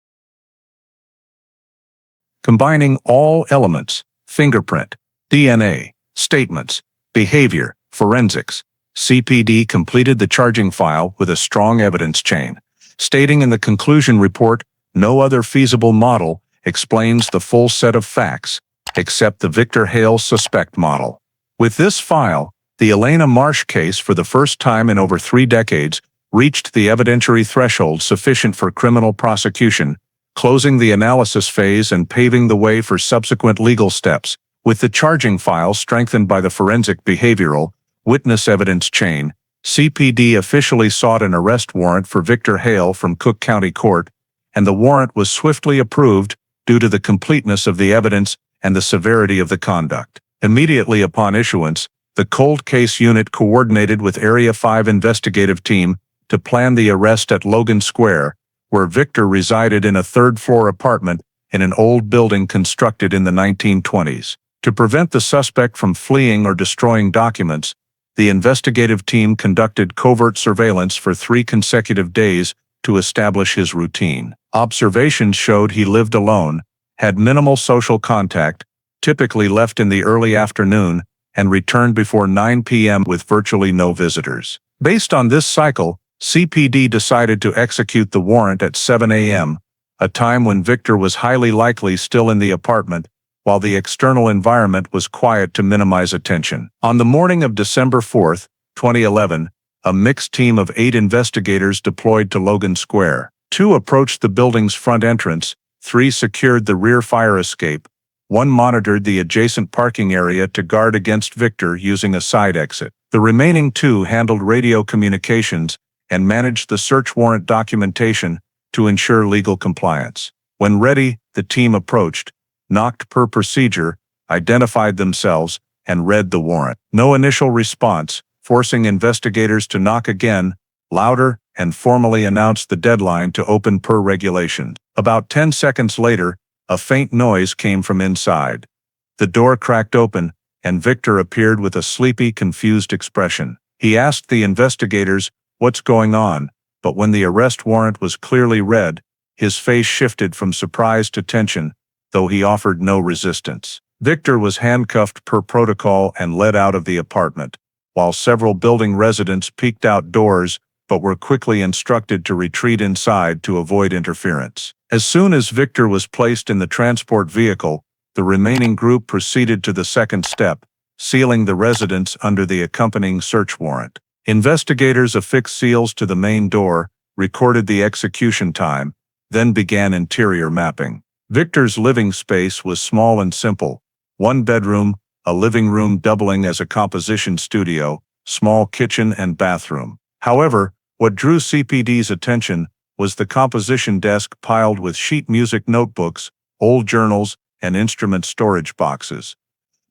Combining all elements: fingerprint, DNA, statements, behavior, forensics, CPD completed the charging file with a strong evidence chain, stating in the conclusion report, no other feasible model explains the full set of facts, except the Victor Hale suspect model. With this file, the Elena Marsh case, for the first time in over 3 decades, reached the evidentiary threshold sufficient for criminal prosecution, closing the analysis phase and paving the way for subsequent legal steps. With the charging file strengthened by the forensic behavioral witness evidence chain, CPD officially sought an arrest warrant for Victor Hale from Cook County Court, and the warrant was swiftly approved due to the completeness of the evidence and the severity of the conduct. Immediately upon issuance, the cold case unit coordinated with Area 5 investigative team to plan the arrest at Logan Square, where Victor resided in a third-floor apartment in an old building constructed in the 1920s. To prevent the suspect from fleeing or destroying documents, the investigative team conducted covert surveillance for 3 consecutive days to establish his routine. Observations showed he lived alone, had minimal social contact, typically left in the early afternoon, and returned before 9 p.m. with virtually no visitors. Based on this cycle, CPD decided to execute the warrant at 7 a.m., a time when Victor was highly likely still in the apartment, while the external environment was quiet to minimize attention. On the morning of December 4, 2011, a mixed team of 8 investigators deployed to Logan Square. 2 approached the building's front entrance, 3 secured the rear fire escape, 1 monitored the adjacent parking area to guard against Victor using a side exit. The remaining 2 handled radio communications and managed the search warrant documentation to ensure legal compliance. When ready, the team approached, knocked per procedure, identified themselves, and read the warrant. No initial response, forcing investigators to knock again, louder, and formally announced the deadline to open per regulations. About 10 seconds later, a faint noise came from inside. The door cracked open, and Victor appeared with a sleepy, confused expression. He asked the investigators, "What's going on?" But when the arrest warrant was clearly read, his face shifted from surprise to tension, though he offered no resistance. Victor was handcuffed per protocol and led out of the apartment, while several building residents peeked outdoors but were quickly instructed to retreat inside to avoid interference. As soon as Victor was placed in the transport vehicle, the remaining group proceeded to the second step, sealing the residence under the accompanying search warrant. Investigators affixed seals to the main door, recorded the execution time, then began interior mapping. Victor's living space was small and simple: 1 bedroom, a living room doubling as a composition studio, small kitchen and bathroom. However, what drew CPD's attention was the composition desk piled with sheet music notebooks, old journals, and instrument storage boxes,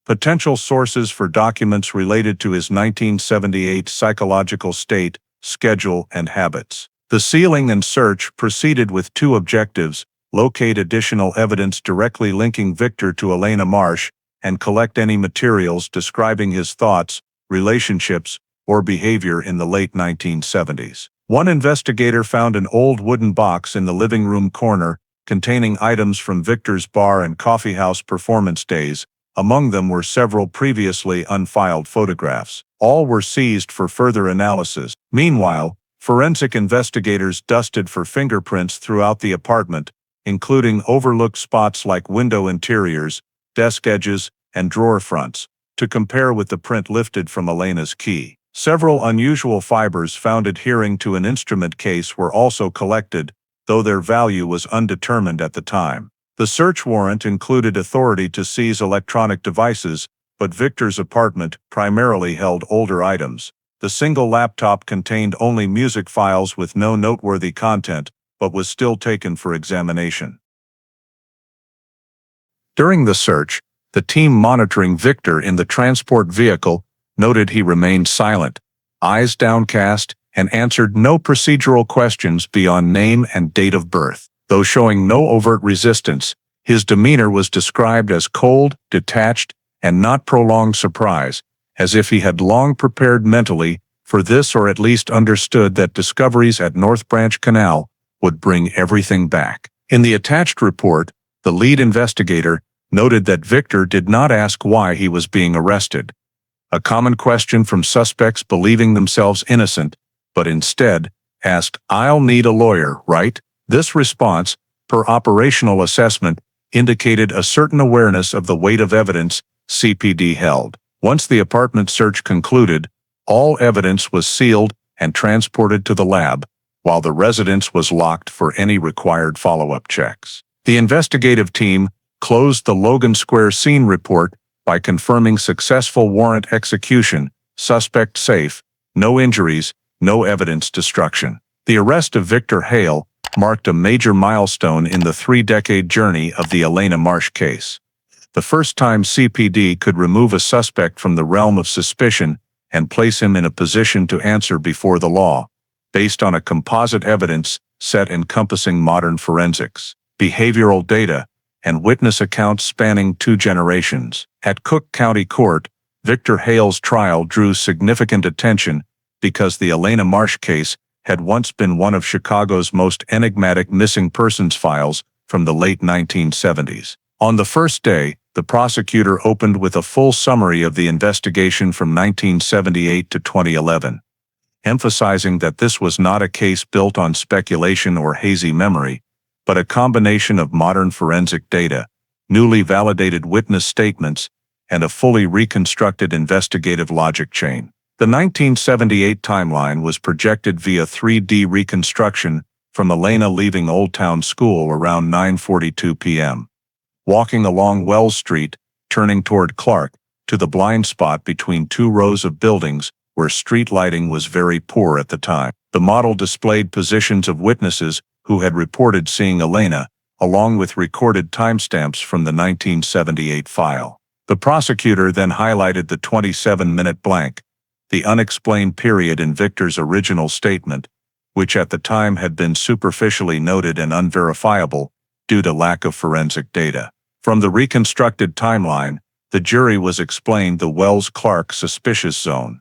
potential sources for documents related to his 1978 psychological state, schedule, and habits. The sealing and search proceeded with 2 objectives: locate additional evidence directly linking Victor to Elena Marsh, and collect any materials describing his thoughts, relationships, or behavior in the late 1970s. One investigator found an old wooden box in the living room corner containing items from Victor's bar and coffeehouse performance days. Among them were several previously unfiled photographs. All were seized for further analysis. Meanwhile, forensic investigators dusted for fingerprints throughout the apartment, including overlooked spots like window interiors, desk edges, and drawer fronts, to compare with the print lifted from Elena's key. Several unusual fibers found adhering to an instrument case were also collected, though their value was undetermined at the time. The search warrant included authority to seize electronic devices, but Victor's apartment primarily held older items. The single laptop contained only music files with no noteworthy content, but was still taken for examination. During the search, the team monitoring Victor in the transport vehicle noted he remained silent, eyes downcast, and answered no procedural questions beyond name and date of birth. Though showing no overt resistance, his demeanor was described as cold, detached, and not prolonged surprise, as if he had long prepared mentally for this, or at least understood that discoveries at North Branch Canal would bring everything back. In the attached report, the lead investigator noted that Victor did not ask why he was being arrested, a common question from suspects believing themselves innocent, but instead asked, "I'll need a lawyer, right?" This response, per operational assessment, indicated a certain awareness of the weight of evidence CPD held. Once the apartment search concluded, all evidence was sealed and transported to the lab, while the residence was locked for any required follow-up checks. The investigative team closed the Logan Square scene report by confirming successful warrant execution, suspect safe, no injuries, no evidence destruction. The arrest of Victor Hale marked a major milestone in the three-decade journey of the Elena Marsh case. The first time CPD could remove a suspect from the realm of suspicion and place him in a position to answer before the law, based on a composite evidence set encompassing modern forensics, behavioral data, and witness accounts spanning 2 generations. At Cook County Court, Victor Hale's trial drew significant attention because the Elena Marsh case had once been one of Chicago's most enigmatic missing persons files from the late 1970s. On the first day, the prosecutor opened with a full summary of the investigation from 1978 to 2011, emphasizing that this was not a case built on speculation or hazy memory, but a combination of modern forensic data, newly validated witness statements, and a fully reconstructed investigative logic chain. The 1978 timeline was projected via 3D reconstruction from Elena leaving Old Town School around 9:42 p.m. walking along Wells Street, turning toward Clark, to the blind spot between 2 rows of buildings where street lighting was very poor at the time. The model displayed positions of witnesses who had reported seeing Elena, along with recorded timestamps from the 1978 file. The prosecutor then highlighted the 27-minute blank, the unexplained period in Victor's original statement, which at the time had been superficially noted and unverifiable due to lack of forensic data. From the reconstructed timeline, the jury was explained the Wells-Clark suspicious zone,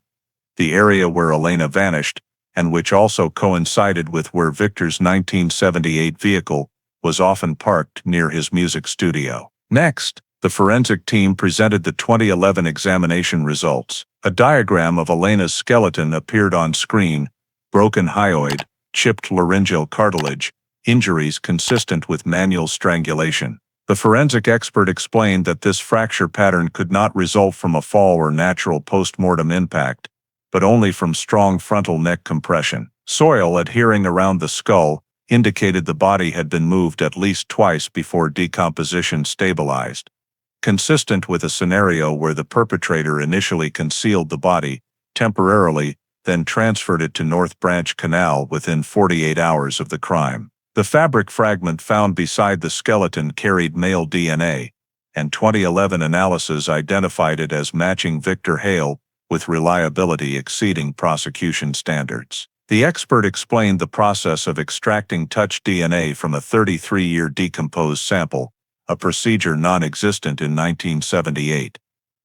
the area where Elena vanished, and which also coincided with where Victor's 1978 vehicle was often parked near his music studio. Next, the forensic team presented the 2011 examination results. A diagram of Elena's skeleton appeared on screen: broken hyoid, chipped laryngeal cartilage, injuries consistent with manual strangulation. The forensic expert explained that this fracture pattern could not result from a fall or natural post-mortem impact, but only from strong frontal neck compression. Soil adhering around the skull indicated the body had been moved at least twice before decomposition stabilized, consistent with a scenario where the perpetrator initially concealed the body temporarily, then transferred it to North Branch Canal within 48 hours of the crime. The fabric fragment found beside the skeleton carried male DNA, and 2011 analysis identified it as matching Victor Hale, with reliability exceeding prosecution standards. The expert explained the process of extracting touch DNA from a 33-year decomposed sample, a procedure non-existent in 1978,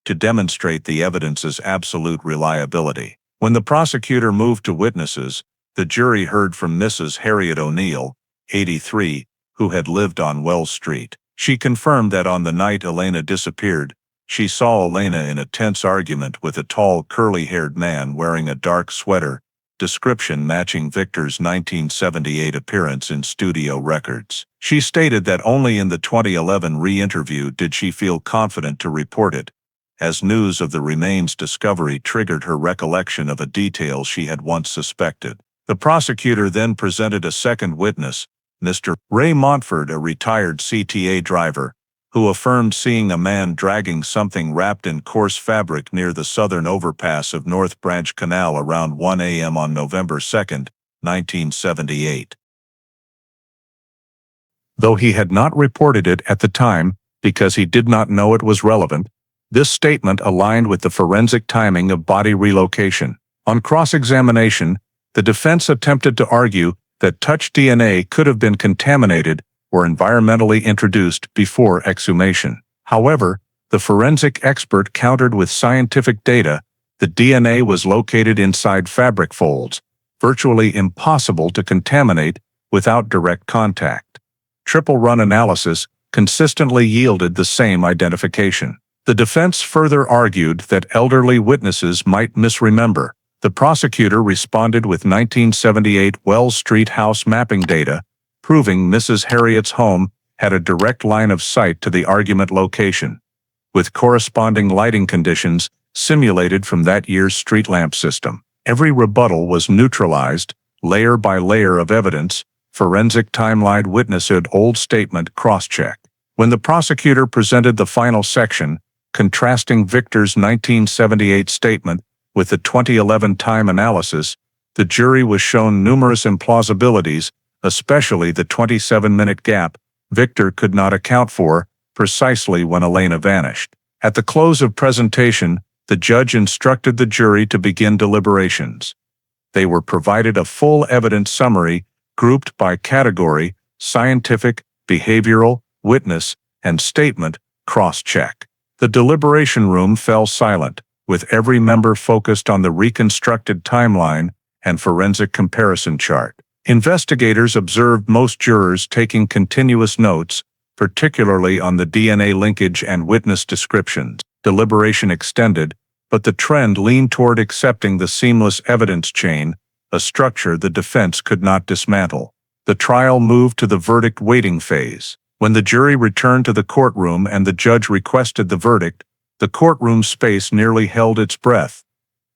to demonstrate the evidence's absolute reliability. When the prosecutor moved to witnesses, the jury heard from Mrs. Harriet O'Neill, 83, who had lived on Wells Street. She confirmed that on the night Elena disappeared, she saw Elena in a tense argument with a tall, curly-haired man wearing a dark sweater, description matching Victor's 1978 appearance in studio records. She stated that only in the 2011 re-interview did she feel confident to report it, as news of the remains discovery triggered her recollection of a detail she had once suspected. The prosecutor then presented a second witness, Mr. Ray Montford, a retired CTA driver, who affirmed seeing a man dragging something wrapped in coarse fabric near the southern overpass of North Branch Canal around 1 a.m. on November 2, 1978. Though he had not reported it at the time because he did not know it was relevant, this statement aligned with the forensic timing of body relocation. On cross-examination, the defense attempted to argue that touch DNA could have been contaminated or environmentally introduced before exhumation. However, the forensic expert countered with scientific data that DNA was located inside fabric folds, virtually impossible to contaminate without direct contact. Triple-run analysis consistently yielded the same identification. The defense further argued that elderly witnesses might misremember. The prosecutor responded with 1978 Wells Street house mapping data, proving Mrs. Harriet's home had a direct line of sight to the argument location, with corresponding lighting conditions simulated from that year's street lamp system. Every rebuttal was neutralized, layer by layer of evidence, forensic timeline witnessed old statement cross-check. When the prosecutor presented the final section, contrasting Victor's 1978 statement with the 2011 time analysis, the jury was shown numerous implausibilities, especially the 27-minute gap Victor could not account for, precisely when Elena vanished. At the close of presentation, the judge instructed the jury to begin deliberations. They were provided a full evidence summary, grouped by category, scientific, behavioral, witness, and statement, cross-check. The deliberation room fell silent, with every member focused on the reconstructed timeline and forensic comparison chart. Investigators observed most jurors taking continuous notes, particularly on the DNA linkage and witness descriptions. Deliberation extended, but the trend leaned toward accepting the seamless evidence chain, a structure the defense could not dismantle. The trial moved to the verdict waiting phase. When the jury returned to the courtroom and the judge requested the verdict, the courtroom space nearly held its breath.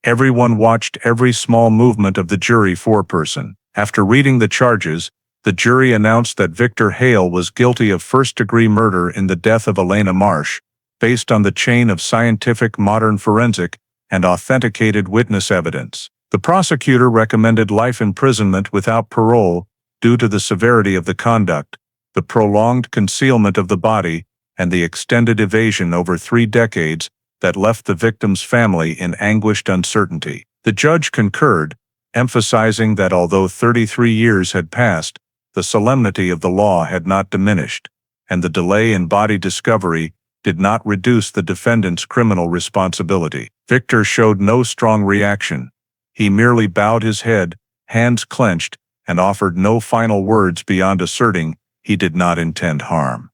Everyone watched every small movement of the jury foreperson. After reading the charges, the jury announced that Victor Hale was guilty of first-degree murder in the death of Elena Marsh, based on the chain of scientific modern forensic and authenticated witness evidence. The prosecutor recommended life imprisonment without parole due to the severity of the conduct, the prolonged concealment of the body, and the extended evasion over 3 decades that left the victim's family in anguished uncertainty. The judge concurred, emphasizing that although 33 years had passed, the solemnity of the law had not diminished, and the delay in body discovery did not reduce the defendant's criminal responsibility. Victor showed no strong reaction. He merely bowed his head, hands clenched, and offered no final words beyond asserting he did not intend harm.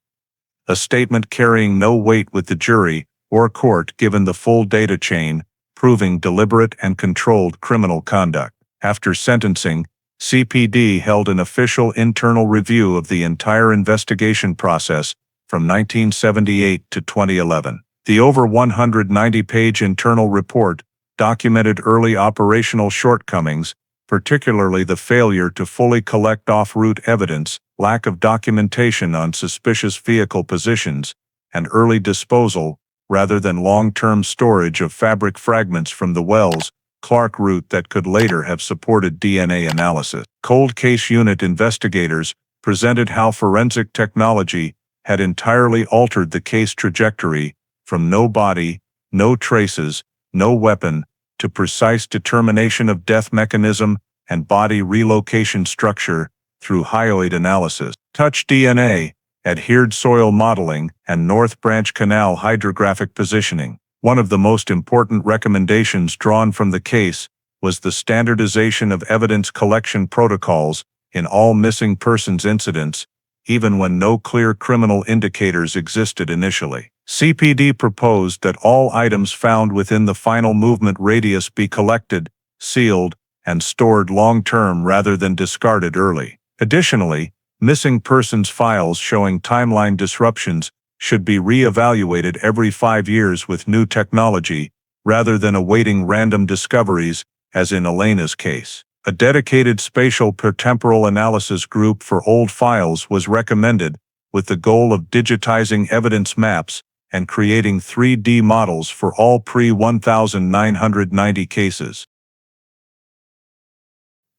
A statement carrying no weight with the jury or court given the full data chain, proving deliberate and controlled criminal conduct. After sentencing, CPD held an official internal review of the entire investigation process from 1978 to 2011. The over 190-page internal report documented early operational shortcomings, particularly the failure to fully collect off-route evidence, lack of documentation on suspicious vehicle positions, and early disposal, rather than long-term storage of fabric fragments from the Wells-Clark route that could later have supported DNA analysis. Cold case unit investigators presented how forensic technology had entirely altered the case trajectory from no body, no traces, no weapon, to precise determination of death mechanism and body relocation structure through hyoid analysis, touch DNA, adhered soil modeling, and North Branch Canal hydrographic positioning. One of the most important recommendations drawn from the case was the standardization of evidence collection protocols in all missing persons incidents, even when no clear criminal indicators existed initially. CPD proposed that all items found within the final movement radius be collected, sealed, and stored long-term rather than discarded early. Additionally, missing persons files showing timeline disruptions should be re-evaluated every 5 years with new technology, rather than awaiting random discoveries, as in Elena's case. A dedicated spatial per-temporal analysis group for old files was recommended, with the goal of digitizing evidence maps and creating 3D models for all pre-1990 cases.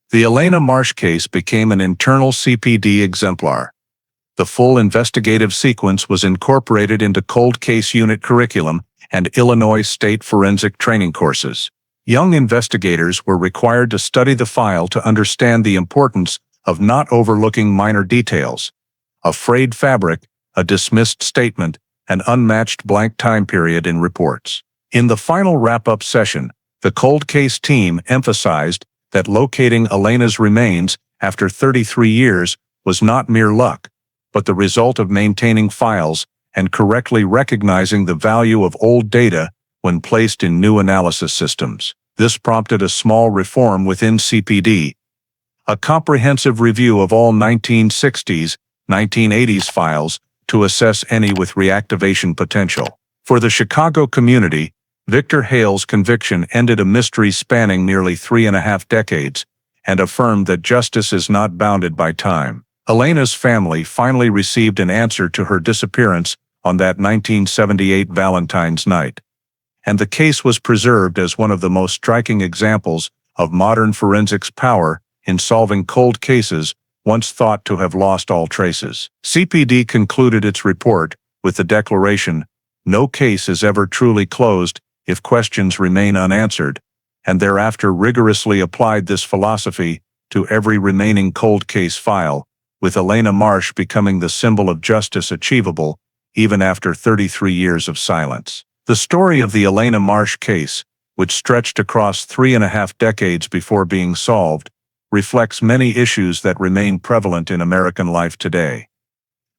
The Elena Marsh case became an internal CPD exemplar. The full investigative sequence was incorporated into cold case unit curriculum and Illinois state forensic training courses. Young investigators were required to study the file to understand the importance of not overlooking minor details. A frayed fabric, a dismissed statement, an unmatched blank time period in reports. In the final wrap-up session, the cold case team emphasized that locating Elena's remains after 33 years was not mere luck, but the result of maintaining files and correctly recognizing the value of old data when placed in new analysis systems. This prompted a small reform within CPD. A comprehensive review of all 1960s, 1980s files to assess any with reactivation potential. For the Chicago community, Victor Hale's conviction ended a mystery spanning nearly 3.5 decades, and affirmed that justice is not bounded by time. Elena's family finally received an answer to her disappearance on that 1978 Valentine's night, and the case was preserved as one of the most striking examples of modern forensics power in solving cold cases once thought to have lost all traces. CPD concluded its report with the declaration, "No case is ever truly closed if questions remain unanswered," and thereafter rigorously applied this philosophy to every remaining cold case file, with Elena Marsh becoming the symbol of justice achievable even after 33 years of silence. The story of the Elena Marsh case, which stretched across 3.5 decades before being solved, reflects many issues that remain prevalent in American life today.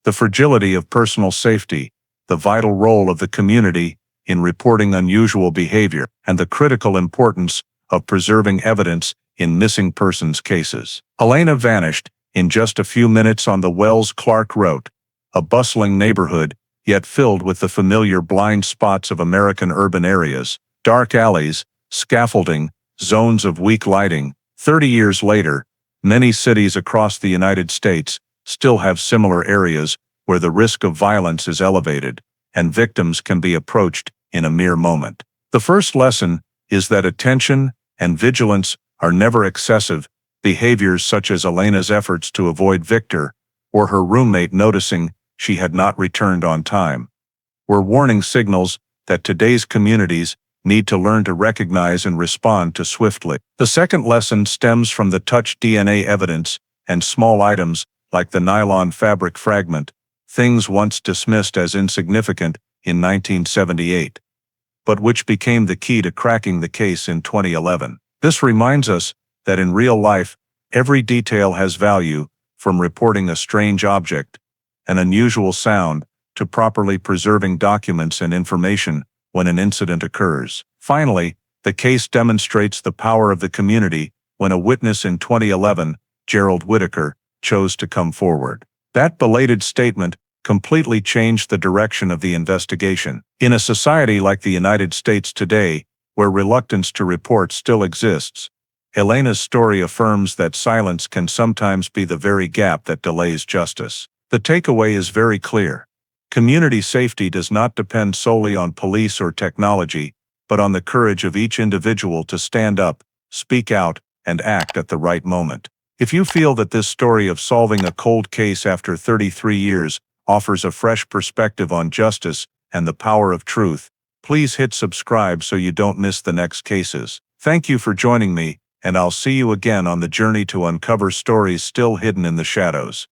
The fragility of personal safety, the vital role of the community in reporting unusual behavior, and the critical importance of preserving evidence in missing persons cases. Elena vanished in just a few minutes on the Wells Clark Road, a bustling neighborhood, yet filled with the familiar blind spots of American urban areas, dark alleys, scaffolding, zones of weak lighting. 30 years later, many cities across the United States still have similar areas where the risk of violence is elevated, and victims can be approached in a mere moment. The first lesson is that attention and vigilance are never excessive. Behaviors such as Elena's efforts to avoid Victor, or her roommate noticing she had not returned on time, were warning signals that today's communities need to learn to recognize and respond to swiftly. The second lesson stems from the touch DNA evidence and small items like the nylon fabric fragment, things once dismissed as insignificant in 1978, but which became the key to cracking the case in 2011. This reminds us that in real life, every detail has value, from reporting a strange object, an unusual sound, to properly preserving documents and information when an incident occurs. Finally, the case demonstrates the power of the community when a witness in 2011, Gerald Whitaker, chose to come forward. That belated statement completely changed the direction of the investigation. In a society like the United States today, where reluctance to report still exists, Elena's story affirms that silence can sometimes be the very gap that delays justice. The takeaway is very clear. Community safety does not depend solely on police or technology, but on the courage of each individual to stand up, speak out, and act at the right moment. If you feel that this story of solving a cold case after 33 years offers a fresh perspective on justice and the power of truth, please hit subscribe so you don't miss the next cases. Thank you for joining me, and I'll see you again on the journey to uncover stories still hidden in the shadows.